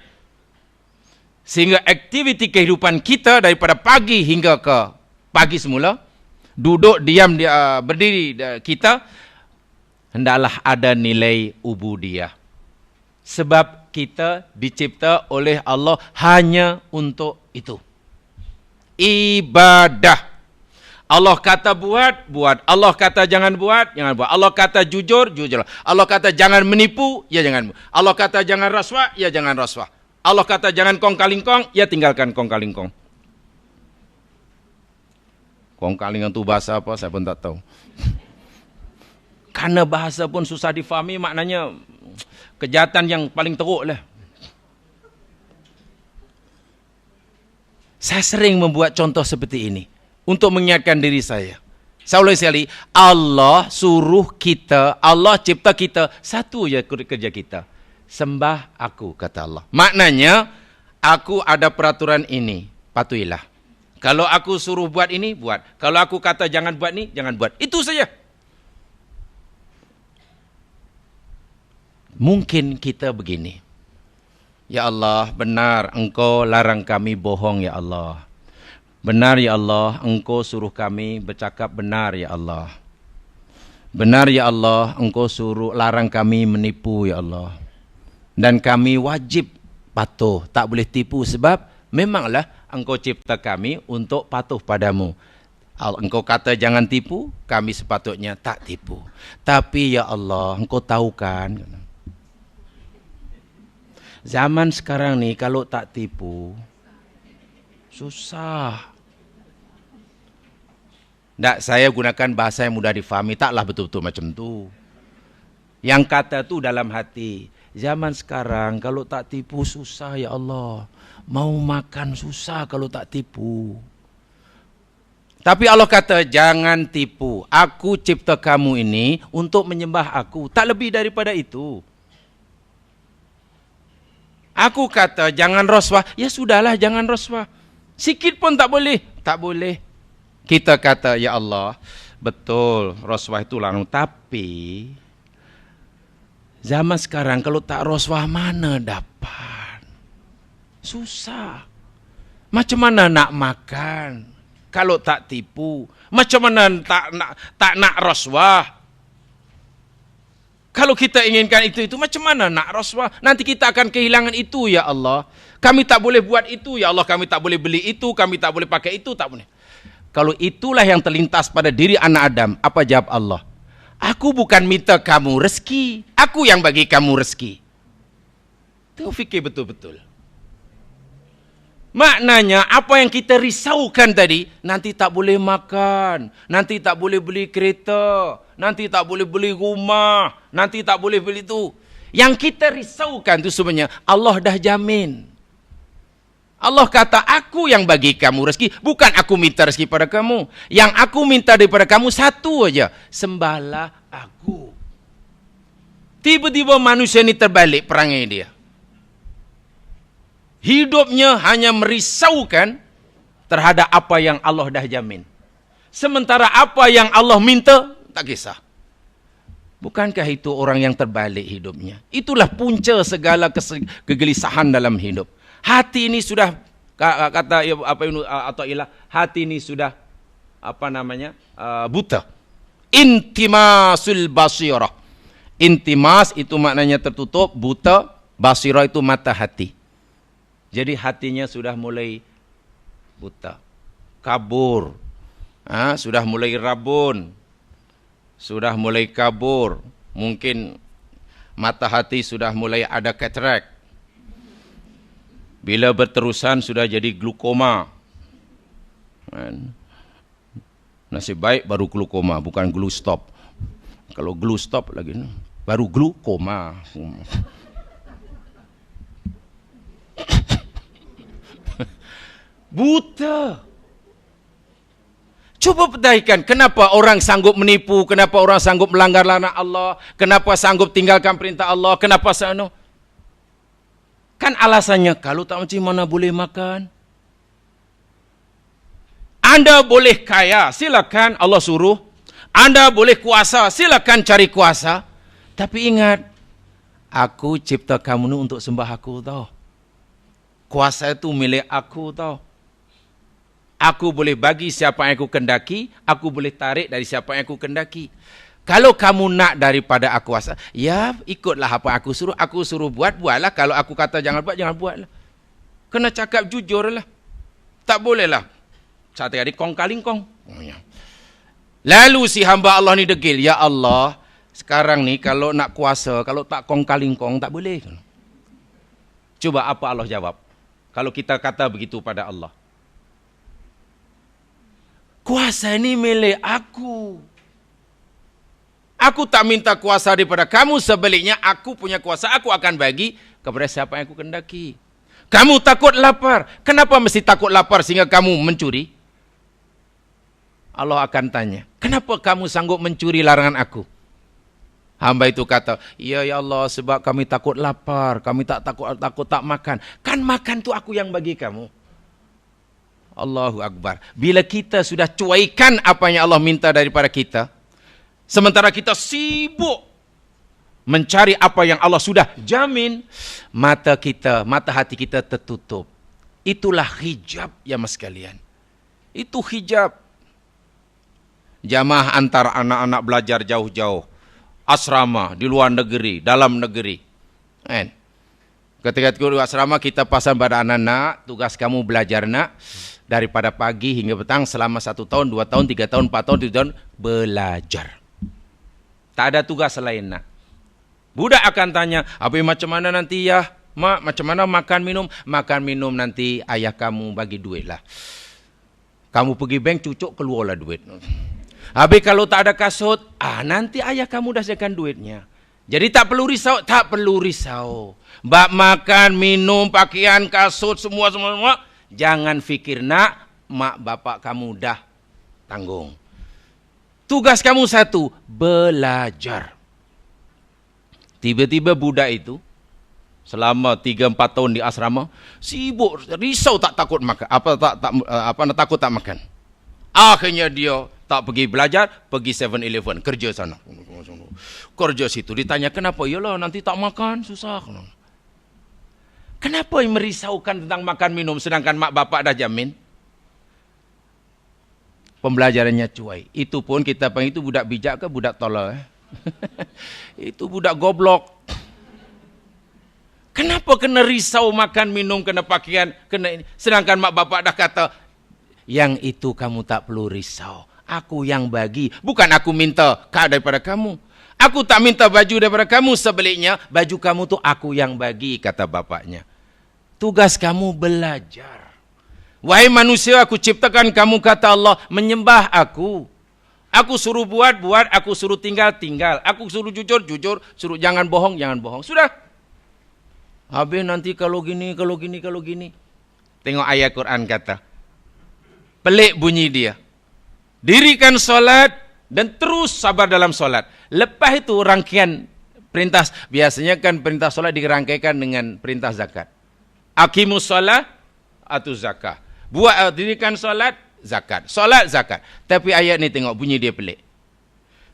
Sehingga aktiviti kehidupan kita daripada pagi hingga ke pagi semula, duduk, diam, berdiri kita, hendaklah ada nilai ubudiyah. Sebab kita dicipta oleh Allah hanya untuk itu. Ibadah. Allah kata buat, buat. Allah kata jangan buat, jangan buat. Allah kata jujur, jujur. Allah kata jangan menipu, ya jangan. Allah kata jangan rasuah, ya jangan rasuah. Allah kata jangan kong-kalingkong, ya tinggalkan kong-kalingkong. Kong-kalingkong itu bahasa apa, saya pun tak tahu. Karena bahasa pun susah difahami, maknanya kejahatan yang paling teruk lah. Saya sering membuat contoh seperti ini untuk mengingatkan diri saya. Saya ulangi sekali, Allah suruh kita, Allah cipta kita, satu je kerja kita. Sembah aku, kata Allah. Maknanya, aku ada peraturan ini, patuhilah. Kalau aku suruh buat ini, buat. Kalau aku kata jangan buat ini, jangan buat. Itu saja. Mungkin kita begini. Ya Allah, benar Engkau larang kami bohong, ya Allah. Benar, ya Allah, Engkau suruh kami bercakap benar, ya Allah. Benar, ya Allah, Engkau suruh larang kami menipu, ya Allah. Dan kami wajib patuh, tak boleh tipu sebab memanglah Engkau cipta kami untuk patuh padamu. Engkau kata jangan tipu, kami sepatutnya tak tipu. Tapi ya Allah, Engkau tahu kan, zaman sekarang ni kalau tak tipu, susah. Tak, saya gunakan bahasa yang mudah difahami, taklah betul-betul macam tu. Yang kata tu dalam hati, zaman sekarang kalau tak tipu susah ya Allah. Mau makan susah kalau tak tipu. Tapi Allah kata jangan tipu. Aku cipta kamu ini untuk menyembah aku. Tak lebih daripada itu. Aku kata jangan rasuah. Ya sudahlah jangan rasuah. Sikit pun tak boleh. Tak boleh. Kita kata ya Allah. Betul rasuah itu larang. Tapi zaman sekarang kalau tak rasuah mana dapat? Susah. Macam mana nak makan kalau tak tipu? Macam mana tak nak rasuah? Kalau kita inginkan itu macam mana nak Rasulullah? Nanti kita akan kehilangan itu ya Allah. Kami tak boleh buat itu ya Allah. Kami tak boleh beli itu. Kami tak boleh pakai itu. Tak boleh. Kalau itulah yang terlintas pada diri anak Adam. Apa jawab Allah? Aku bukan minta kamu rezeki. Aku yang bagi kamu rezeki. Itu fikir betul-betul. Maknanya apa yang kita risaukan tadi, nanti tak boleh makan, nanti tak boleh beli kereta, nanti tak boleh beli rumah, nanti tak boleh beli itu. Yang kita risaukan itu sebenarnya Allah dah jamin. Allah kata aku yang bagi kamu rezeki, bukan aku minta rezeki pada kamu. Yang aku minta daripada kamu satu aja, sembahlah aku. Tiba-tiba manusia ini terbalik perangai dia. Hidupnya hanya merisaukan terhadap apa yang Allah dah jamin. Sementara apa yang Allah minta, tak kisah. Bukankah itu orang yang terbalik hidupnya? Itulah punca segala kegelisahan dalam hidup. Hati ini sudah, kata Athaillah, hati ini sudah, buta. Intimasul basirah. Intimas itu maknanya tertutup, buta, basirah itu mata hati. Jadi hatinya sudah mulai buta, kabur, sudah mulai rabun, sudah mulai kabur. Mungkin mata hati sudah mulai ada katarak. Bila berterusan sudah jadi glukoma. Nasib baik baru glukoma, bukan glue stop. Kalau glue stop lagi, baru glukoma. Buta. Coba perhatikan kenapa orang sanggup menipu, kenapa orang sanggup melanggar laknat Allah, kenapa sanggup tinggalkan perintah Allah, kenapa sano? Kan alasannya kalau tak macam mana boleh makan. Anda boleh kaya, silakan Allah suruh. Anda boleh kuasa, silakan cari kuasa. Tapi ingat, aku cipta kamu ni untuk sembah aku tau. Kuasa itu milik aku tau. Aku boleh bagi siapa yang aku kendaki, aku boleh tarik dari siapa yang aku kendaki. Kalau kamu nak daripada aku kuasa, ya ikutlah apa aku suruh buat, buatlah. Kalau aku kata jangan buat, jangan buatlah. Kena cakap jujur lah. Tak boleh lah. Satu hari kong kalingkong. Lalu si hamba Allah ni degil, ya Allah, sekarang ni kalau nak kuasa, kalau tak kong kalingkong, tak boleh. Coba apa Allah jawab? Kalau kita kata begitu pada Allah. Kuasa ini milik aku. Aku tak minta kuasa daripada kamu. Sebaliknya aku punya kuasa. Aku akan bagi kepada siapa yang aku kendaki. Kamu takut lapar. Kenapa mesti takut lapar sehingga kamu mencuri? Allah akan tanya. Kenapa kamu sanggup mencuri larangan aku? Hamba itu kata, ya Allah sebab kami takut lapar. Kami tak takut tak makan. Kan makan tu aku yang bagi kamu. Allahu Akbar. Bila kita sudah cuaikan apa yang Allah minta daripada kita, sementara kita sibuk mencari apa yang Allah sudah jamin, mata hati kita tertutup. Itulah hijab ya mas sekalian. Itu hijab. Jamaah antara anak-anak belajar jauh-jauh. Asrama di luar negeri, dalam negeri. Ketika di asrama kita pasang pada anak-anak, tugas kamu belajar nak. Daripada pagi hingga petang selama 1 tahun, 2 tahun, 3 tahun, 4 tahun, 7 tahun, belajar. Tak ada tugas lain nak. Budak akan tanya, apa macam mana nanti ya? Mak, macam mana makan minum? Makan minum nanti ayah kamu bagi duit lah. Kamu pergi bank, cucuk keluarlah duit. Habis kalau tak ada kasut, nanti ayah kamu dah sediakan duitnya. Jadi tak perlu risau, tak perlu risau. Bab makan, minum, pakaian, kasut, semua. Jangan fikir nak, mak bapak kamu dah tanggung. Tugas kamu satu, belajar. Tiba-tiba budak itu, selama 3-4 tahun di asrama, sibuk, risau tak takut makan. Takut tak makan. Akhirnya dia tak pergi belajar, pergi 7-Eleven, kerja sana. Kerja situ, ditanya kenapa? Yalah nanti tak makan, susah. Kenapa merisaukan tentang makan minum sedangkan mak bapak dah jamin? Pembelajarannya cuai. Itu pun kita panggil itu budak bijak ke budak tolol. Itu budak goblok. Kenapa kena risau makan, minum, kena pakaian, kena ini? Sedangkan mak bapak dah kata, yang itu kamu tak perlu risau. Aku yang bagi. Bukan aku minta daripada kamu. Aku tak minta baju daripada kamu. Sebaliknya, baju kamu tu aku yang bagi, kata bapaknya. Tugas kamu belajar. Wahai manusia, aku ciptakan kamu, kata Allah, menyembah aku. Aku suruh buat, aku suruh tinggal, aku suruh jujur, suruh jangan bohong, sudah. Habis nanti kalau gini. Tengok ayat Quran kata, pelik bunyi dia. Dirikan solat dan terus sabar dalam solat. Lepas itu rangkaian perintah, biasanya kan perintah solat dirangkaikan dengan perintah zakat. Aqimus solat, atu zakah. Dirikan solat, zakat. Solat, zakat. Tapi ayat ni tengok bunyi dia pelik.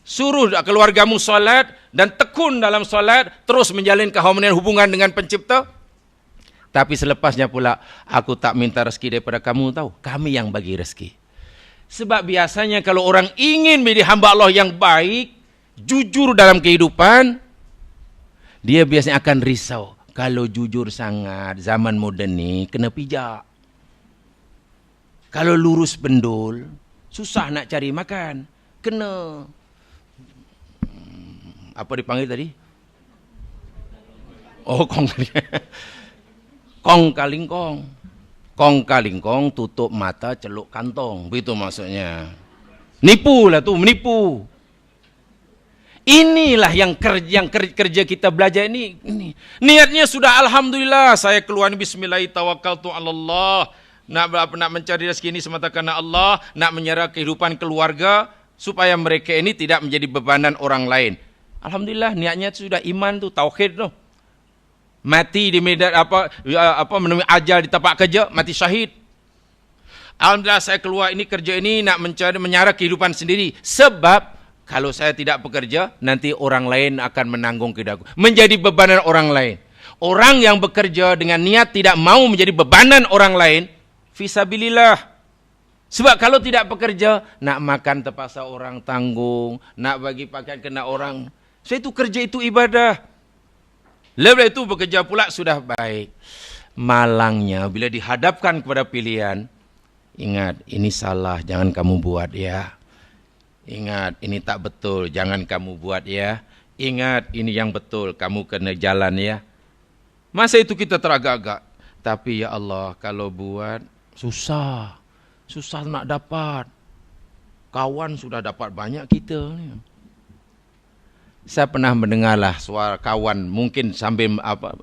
Suruh keluargamu solat dan tekun dalam solat, terus menjalin keharmonian hubungan dengan pencipta. Tapi selepasnya pula, aku tak minta rezeki daripada kamu, tahu. Kami yang bagi rezeki. Sebab biasanya kalau orang ingin menjadi hamba Allah yang baik, jujur dalam kehidupan, dia biasanya akan risau. Kalau jujur sangat, zaman moden ni kena pijak. Kalau lurus bendul, susah nak cari makan. Kena. Apa dipanggil tadi? Oh, kong kalingkong. Kong kalingkong tutup mata, celuk kantong. Begitu maksudnya. Nipu lah tu, menipu. Inilah yang kerja kita belajar ini. Niatnya sudah alhamdulillah, saya keluar ni bismillah tawakkaltu 'ala Allah. Nak mencari rezeki ini semata karena Allah, nak menyerah kehidupan keluarga supaya mereka ini tidak menjadi bebanan orang lain. Alhamdulillah, niatnya sudah iman tu, tauhid tu. Mati di medan menemui ajal di tempat kerja, mati syahid. Alhamdulillah saya keluar ini kerja ini nak menyara kehidupan sendiri. Sebab kalau saya tidak bekerja, nanti orang lain akan menanggung kehidupan. Menjadi bebanan orang lain. Orang yang bekerja dengan niat tidak mau menjadi bebanan orang lain, fisabilillah. Sebab kalau tidak bekerja, nak makan terpaksa orang tanggung, nak bagi pakaian kena orang. So itu kerja itu ibadah. Lepas itu bekerja pula sudah baik. Malangnya bila dihadapkan kepada pilihan, ingat ini salah, jangan kamu buat ya. Ingat ini tak betul, jangan kamu buat ya. Ingat ini yang betul, kamu kena jalan ya. Masa itu kita teragak-agak. Tapi ya Allah, kalau buat susah. Susah nak dapat. Kawan sudah dapat banyak kita ni. Saya pernah mendengarlah suara kawan, mungkin sambil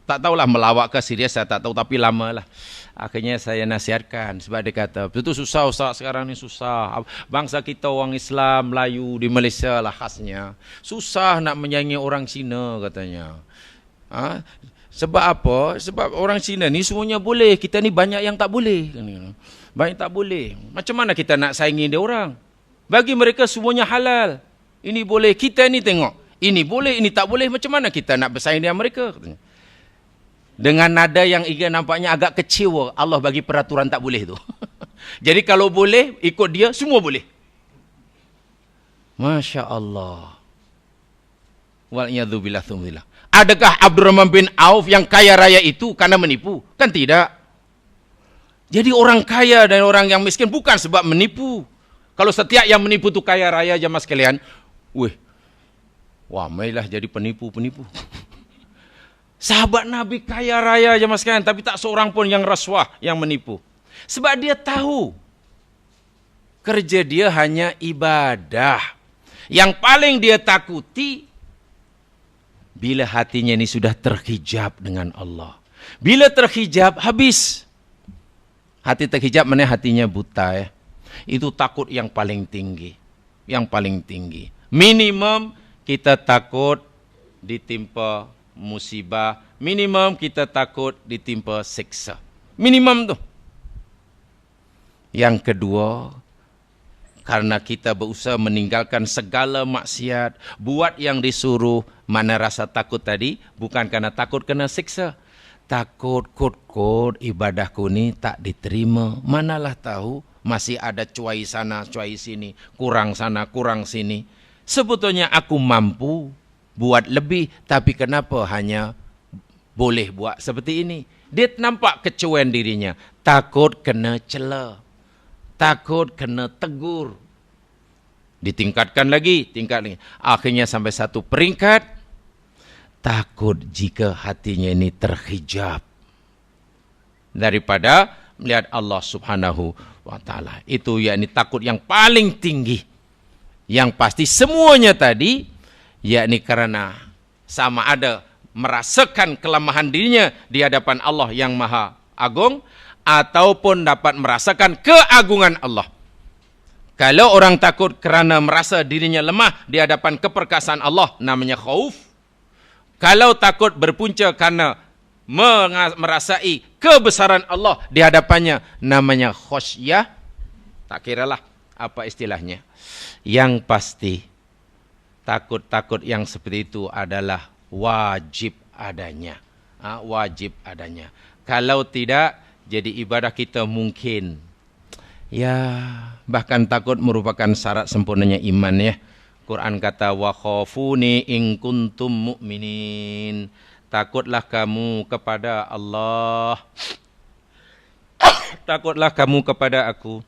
tak tahulah melawak ke serius, saya tak tahu, tapi lama lah. Akhirnya saya nasihatkan, sebab dia kata, betul susah Ustaz, sekarang ni susah. Bangsa kita orang Islam, Melayu di Malaysia lah khasnya. Susah nak menyaingi orang Cina katanya. Sebab apa? Sebab orang Cina ni semuanya boleh, kita ni banyak yang tak boleh. Banyak tak boleh. Macam mana kita nak saingi dia orang? Bagi mereka semuanya halal. Ini boleh, kita ni tengok. Ini boleh, ini tak boleh. Macam mana kita nak bersaing dengan mereka? Dengan nada yang nampaknya agak kecewa. Allah bagi peraturan tak boleh tu. Jadi kalau boleh, ikut dia, semua boleh. Masya Allah. Wal'iyadzubillah thumbillah. Adakah Abdurrahman bin Auf yang kaya raya itu karena menipu? Kan tidak. Jadi orang kaya dan orang yang miskin bukan sebab menipu. Kalau setiap yang menipu tu kaya raya jemaah sekalian, wah, mailah jadi penipu-penipu. Sahabat Nabi kaya raya jemaah sekalian, tapi tak seorang pun yang rasuah, yang menipu. Sebab dia tahu kerja dia hanya ibadah. Yang paling dia takuti bila hatinya ini sudah terhijab dengan Allah. Bila terhijab, habis. Hati terhijab mana hatinya buta ya. Itu takut yang paling tinggi. Yang paling tinggi. Minimum kita takut ditimpa musibah. Minimum kita takut ditimpa siksa. Minimum tu. Yang kedua, karena kita berusaha meninggalkan segala maksiat, buat yang disuruh, mana rasa takut tadi? Bukan karena takut kena siksa. Takut kot ibadahku ni tak diterima. Manalah tahu masih ada cuai sana, cuai sini, kurang sana, kurang sini. Sebetulnya aku mampu buat lebih, tapi kenapa hanya boleh buat seperti ini? Dia nampak kecuaian dirinya. Takut kena cela. Takut kena tegur. Ditingkatkan lagi, tingkat lagi. Akhirnya sampai satu peringkat. Takut jika hatinya ini terhijab daripada melihat Allah Subhanahu wa ta'ala. Itu yakni takut yang paling tinggi. Yang pasti semuanya tadi, yakni karena sama ada merasakan kelemahan dirinya di hadapan Allah yang Maha Agung, ataupun dapat merasakan keagungan Allah. Kalau orang takut kerana merasa dirinya lemah di hadapan keperkasaan Allah, namanya khauf. Kalau takut berpunca karena merasai kebesaran Allah di hadapannya, namanya khosyah. Tak kiralah apa istilahnya. Yang pasti, takut-takut yang seperti itu adalah wajib adanya. Wajib adanya. Kalau tidak, jadi ibadah kita mungkin, bahkan takut merupakan syarat sempurnanya iman ya. Quran kata, wa khafuni in kuntum mu'minin. Takutlah kamu kepada Allah. Takutlah kamu kepada aku.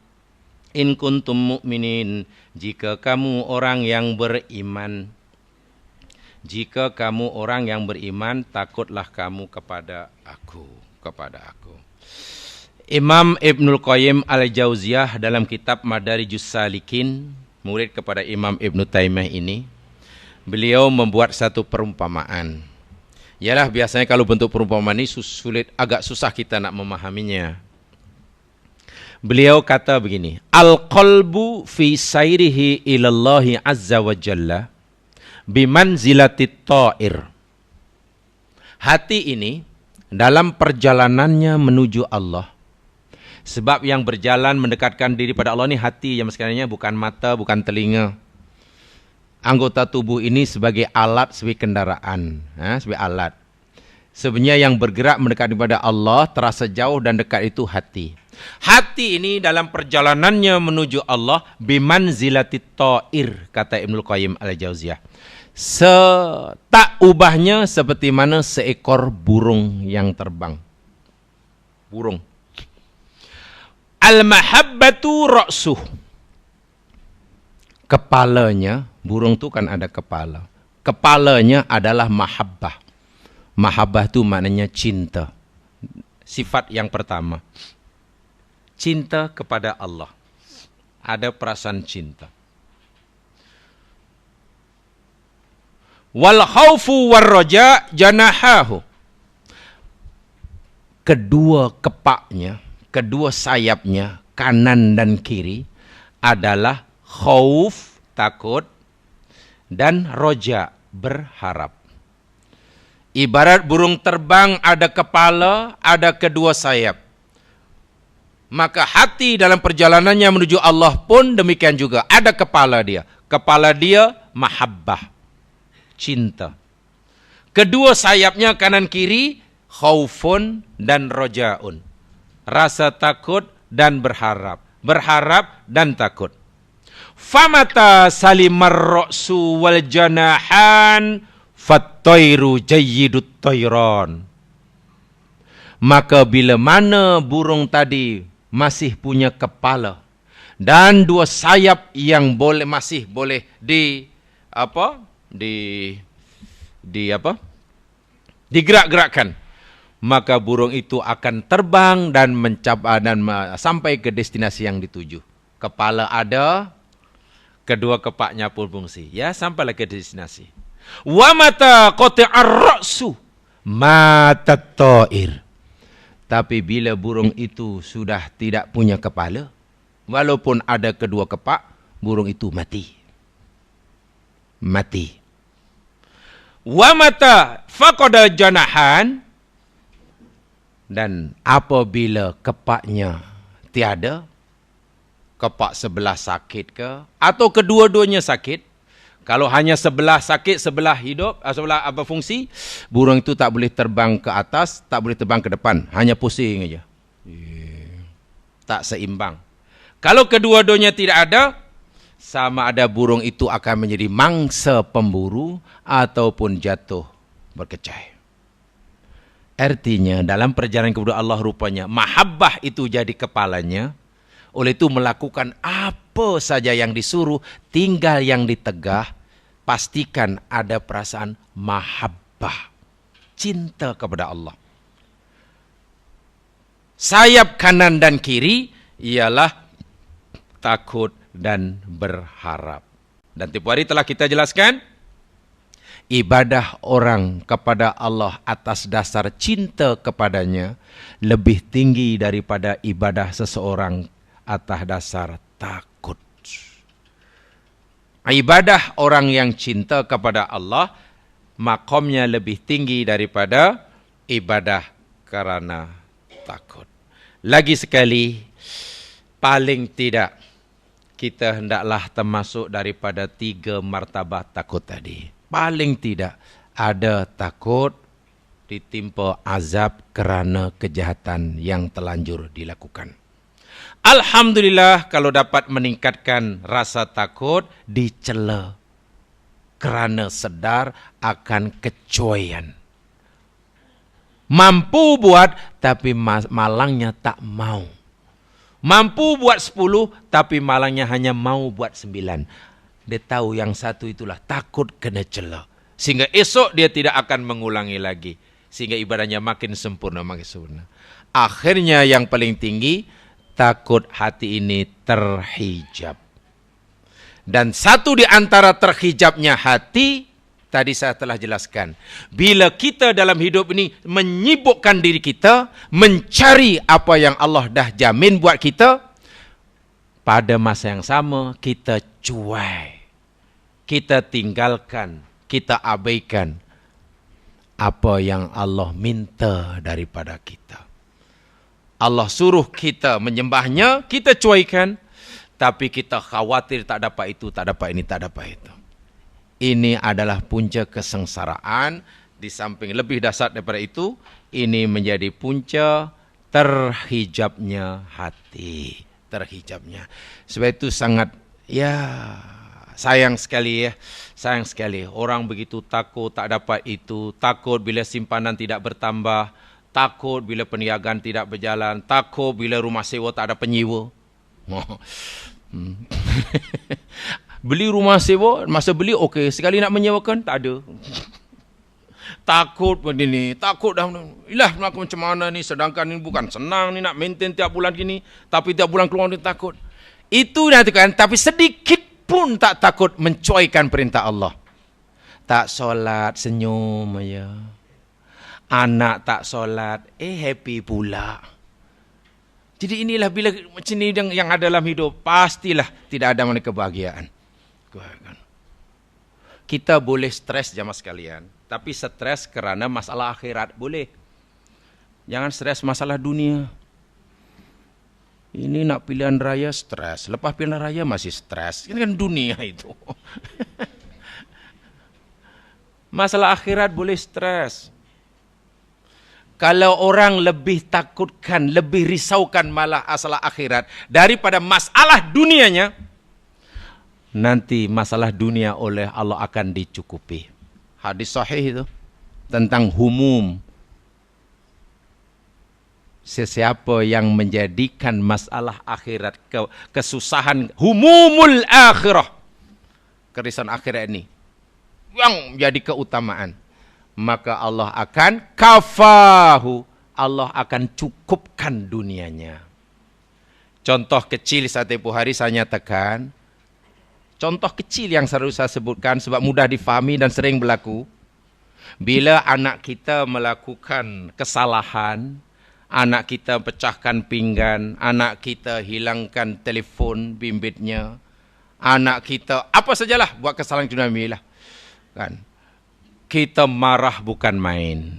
In kuntum mu'minin. Jika kamu orang yang beriman. Jika kamu orang yang beriman, takutlah kamu kepada aku. Kepada aku. Imam Ibnul Qayyim Al-Jauziyah dalam kitab Madarijus Salikin, murid kepada Imam Ibn Taimiyah ini, beliau membuat satu perumpamaan. Yalah, biasanya kalau bentuk perumpamaan ini sulit, agak susah kita nak memahaminya. Beliau kata begini, al-qalbu fi sayrihi ilallahi azza wa jalla bimanzilatit ta'ir. Hati ini dalam perjalanannya menuju Allah. Sebab yang berjalan mendekatkan diri pada Allah ni hati yang sebenarnya, bukan mata, bukan telinga. Anggota tubuh ini sebagai alat, sebagai kendaraan, sebagai alat. Sebenarnya yang bergerak mendekat kepada Allah, terasa jauh dan dekat itu hati. Hati ini dalam perjalanannya menuju Allah bimanzilatit ta'ir, kata Ibnul Qayyim Al-Jauziyah. Tak ubahnya seperti mana seekor burung yang terbang. Burung. Al-mahabbatu ra'suh. Kepalanya, burung tu kan ada kepala. Kepalanya adalah mahabbah. Mahabbah tu maknanya cinta. Sifat yang pertama. Cinta kepada Allah. Ada perasaan cinta. Wal khaufu war raja janahahu. Kedua kepaknya, kedua sayapnya, kanan dan kiri, adalah khauf, takut, dan roja, berharap. Ibarat burung terbang, ada kepala, ada kedua sayap. Maka hati dalam perjalanannya menuju Allah pun demikian juga. Ada kepala dia. Kepala dia mahabbah, cinta. Kedua sayapnya kanan kiri, khaufun dan rojaun. Rasa takut dan berharap. Berharap dan takut. Famata salimar ra'su wal janahan fattairu jayyidut tayran. Maka bila mana burung tadi masih punya kepala dan dua sayap yang masih boleh digerak-gerakkan, maka burung itu akan terbang dan sampai ke destinasi yang dituju. Kepala ada, kedua kepaknya pun fungsi. Ya, sampailah ke destinasi. Wa mata qati'ar ra'su matat ta'ir. Tapi bila burung itu sudah tidak punya kepala, walaupun ada kedua kepak, burung itu mati. Mati. Wa mata faqada janahan. Dan apabila kepaknya tiada, kepak sebelah sakit ke, atau kedua-duanya sakit, kalau hanya sebelah sakit, sebelah hidup, sebelah fungsi, burung itu tak boleh terbang ke atas, tak boleh terbang ke depan, hanya pusing aja. Tak seimbang. Kalau kedua-duanya tidak ada, sama ada burung itu akan menjadi mangsa pemburu ataupun jatuh berkecai. Artinya dalam perjalanan kepada Allah rupanya mahabbah itu jadi kepalanya. Oleh itu melakukan apa saja yang disuruh, tinggal yang ditegah, pastikan ada perasaan mahabbah, cinta kepada Allah. Sayap kanan dan kiri ialah takut dan berharap. Dan tiap hari telah kita jelaskan, ibadah orang kepada Allah atas dasar cinta kepadanya lebih tinggi daripada ibadah seseorang atas dasar takut. Ibadah orang yang cinta kepada Allah makomnya lebih tinggi daripada ibadah karena takut. Lagi sekali, paling tidak kita hendaklah termasuk daripada 3 martabat takut tadi. Paling tidak ada takut ditimpa azab kerana kejahatan yang telanjur dilakukan. Alhamdulillah kalau dapat meningkatkan rasa takut dicela kerana sedar akan kecuaian. Mampu buat tapi malangnya tak mau. Mampu buat 10 tapi malangnya hanya mau buat 9. Dia tahu yang satu itulah takut kena cela. Sehingga esok dia tidak akan mengulangi lagi. Sehingga ibadahnya makin sempurna, makin sempurna. Akhirnya yang paling tinggi, takut hati ini terhijab. Dan satu di antara terhijabnya hati, tadi saya telah jelaskan. Bila kita dalam hidup ini menyibukkan diri kita, mencari apa yang Allah dah jamin buat kita, pada masa yang sama kita cuai. Kita tinggalkan, kita abaikan apa yang Allah minta daripada kita. Allah suruh kita menyembahnya, kita cuaikan. Tapi kita khawatir tak dapat itu, tak dapat ini, tak dapat itu. Ini adalah punca kesengsaraan. Di samping lebih dahsyat daripada itu, ini menjadi punca terhijabnya hati. Terhijabnya. Sebab itu sangat, sayang sekali ya. Sayang sekali. Orang begitu takut tak dapat itu. Takut bila simpanan tidak bertambah. Takut bila perniagaan tidak berjalan. Takut bila rumah sewa tak ada penyewa. Beli rumah sewa, masa beli okey, sekali nak menyewakan tak ada. Takut begini, takut dah. Ilah aku macam mana ni, sedangkan ni bukan senang ni nak maintain tiap bulan gini, tapi tiap bulan keluar ni takut. Itu nanti kan, tapi sedikit pun tak takut mencuaikan perintah Allah. Tak solat, senyum aja. Anak tak solat, happy pula. Jadi inilah bila macam ni yang ada dalam hidup, pastilah tidak ada mana kebahagiaan. Kita boleh stres jamaah sekalian, tapi stres kerana masalah akhirat boleh. Jangan stres masalah dunia. Ini nak pilihan raya stres, lepas pilihan raya masih stres. Ini kan dunia itu. Masalah akhirat boleh stres. Kalau orang lebih takutkan, lebih risaukan malah masalah akhirat daripada masalah dunianya, nanti masalah dunia oleh Allah akan dicukupi. Hadis sahih itu tentang humum. Sesiapa yang menjadikan masalah akhirat kesusahan, humumul akhirah, kerisauan akhirat ini yang menjadi keutamaan, maka Allah akan kafahu, Allah akan cukupkan dunianya. Contoh kecil saat tempoh hari saya nyatakan, contoh kecil yang selalu saya sebutkan sebab mudah difahami dan sering berlaku. Bila anak kita melakukan kesalahan, anak kita pecahkan pinggan, anak kita hilangkan telefon bimbitnya, anak kita apa sajalah buat kesalahan dunia lah, kan? Kita marah bukan main.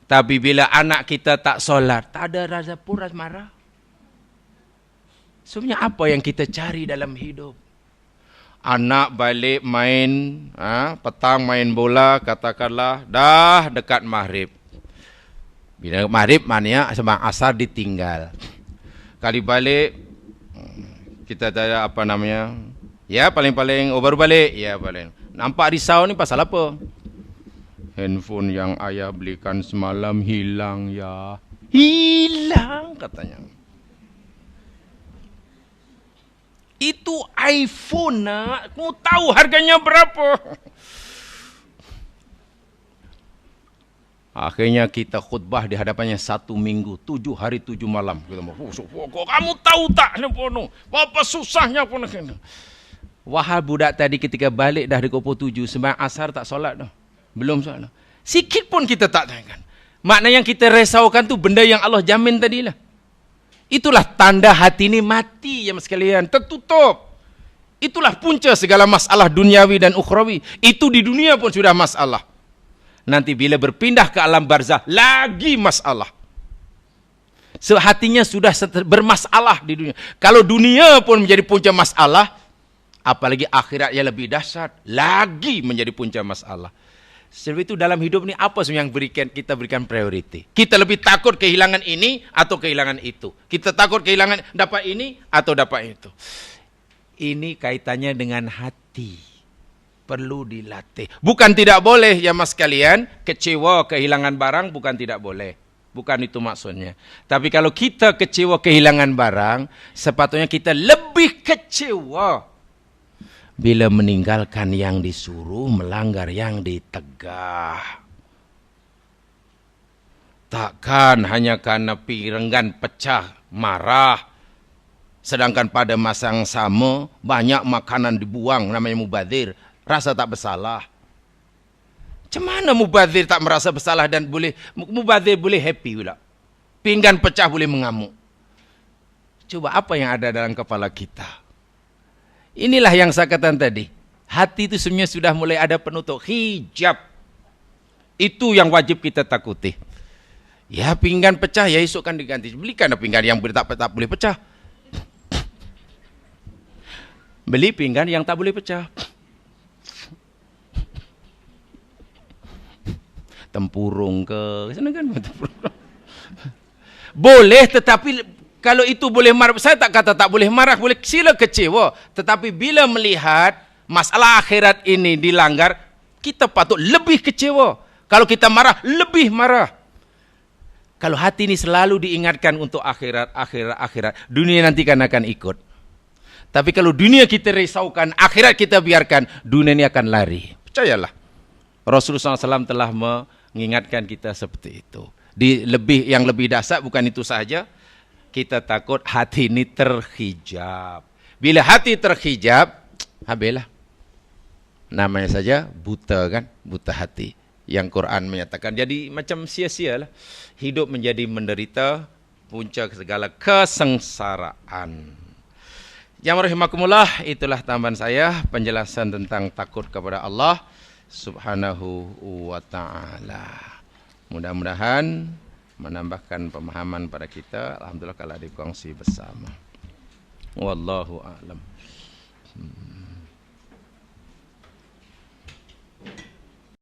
Tapi bila anak kita tak solat, tak ada rasa pun rasa marah. Sebenarnya apa yang kita cari dalam hidup? Anak balik main, petang main bola, katakanlah dah dekat maghrib. Bila maghrib maknanya sembang asar ditinggal. Kali balik kita tanya Ya paling-paling, oh baru balik. Ya paling. Nampak risau ni pasal apa? Handphone yang ayah belikan semalam hilang ya. Hilang katanya. Itu iPhone nak. Kamu tahu harganya berapa? Akhirnya kita khutbah di hadapannya 1 minggu, 7 hari 7 malam. Kita kamu tahu tak? Apa susahnya pun. Wahal budak tadi ketika balik dah di Kopo 7, sembahyang asar tak solat dah. Belum solat. Sikit pun kita tak tanyakan. Makna yang kita risaukan tu benda yang Allah jamin tadilah. Itulah tanda hati ini mati ya sekalian, tertutup. Itulah punca segala masalah duniawi dan ukhrawi. Itu di dunia pun sudah masalah. Nanti bila berpindah ke alam barzah, lagi masalah. Hatinya sudah bermasalah di dunia. Kalau dunia pun menjadi punca masalah, apalagi akhirat yang lebih dahsyat, lagi menjadi punca masalah. Sebab itu dalam hidup ini apa yang kita berikan priority? Kita lebih takut kehilangan ini atau kehilangan itu? Kita takut kehilangan dapat ini atau dapat itu? Ini kaitannya dengan hati. Perlu dilatih. Bukan tidak boleh ya mas kalian, kecewa kehilangan barang bukan tidak boleh. Bukan itu maksudnya. Tapi kalau kita kecewa kehilangan barang, sepatutnya kita lebih kecewa bila meninggalkan yang disuruh, melanggar yang ditegah. Takkan hanya karena pirenggan pecah, marah. Sedangkan pada masa yang sama, banyak makanan dibuang, namanya mubadzir. Rasa tak bersalah. Macam mana mubadzir tak merasa bersalah dan boleh, mubadzir boleh happy pula. Pinggan pecah boleh mengamuk. Coba apa yang ada dalam kepala kita. Inilah yang saya katakan tadi. Hati itu sebenarnya sudah mulai ada penutup. Hijab. Itu yang wajib kita takuti. Ya pinggan pecah, ya esok kan diganti. Belikan pinggan yang tak boleh pecah. Beli pinggan yang tak boleh pecah. Tempurung ke sana kan. Boleh, tetapi kalau itu boleh marah, saya tak kata tak boleh marah, boleh sila kecewa, tetapi bila melihat masalah akhirat ini dilanggar, kita patut lebih kecewa. Kalau kita marah, lebih marah. Kalau hati ini selalu diingatkan untuk akhirat, dunia nanti kan akan ikut. Tapi kalau dunia kita risaukan, akhirat kita biarkan, dunia ini akan lari. Percayalah. Rasulullah SAW telah mengingatkan kita seperti itu. Yang lebih dahsyat bukan itu saja. Kita takut hati ini terhijab. Bila hati terhijab, habislah. Namanya saja buta kan, buta hati. Yang Quran menyatakan. Jadi macam sia-sia lah. Hidup menjadi menderita, puncak segala kesengsaraan. Yang rahimakumullah, itulah tambahan saya penjelasan tentang takut kepada Allah Subhanahu wa ta'ala. Mudah-mudahan menambahkan pemahaman pada kita. Alhamdulillah kalau dikongsi bersama. Wallahu a'lam.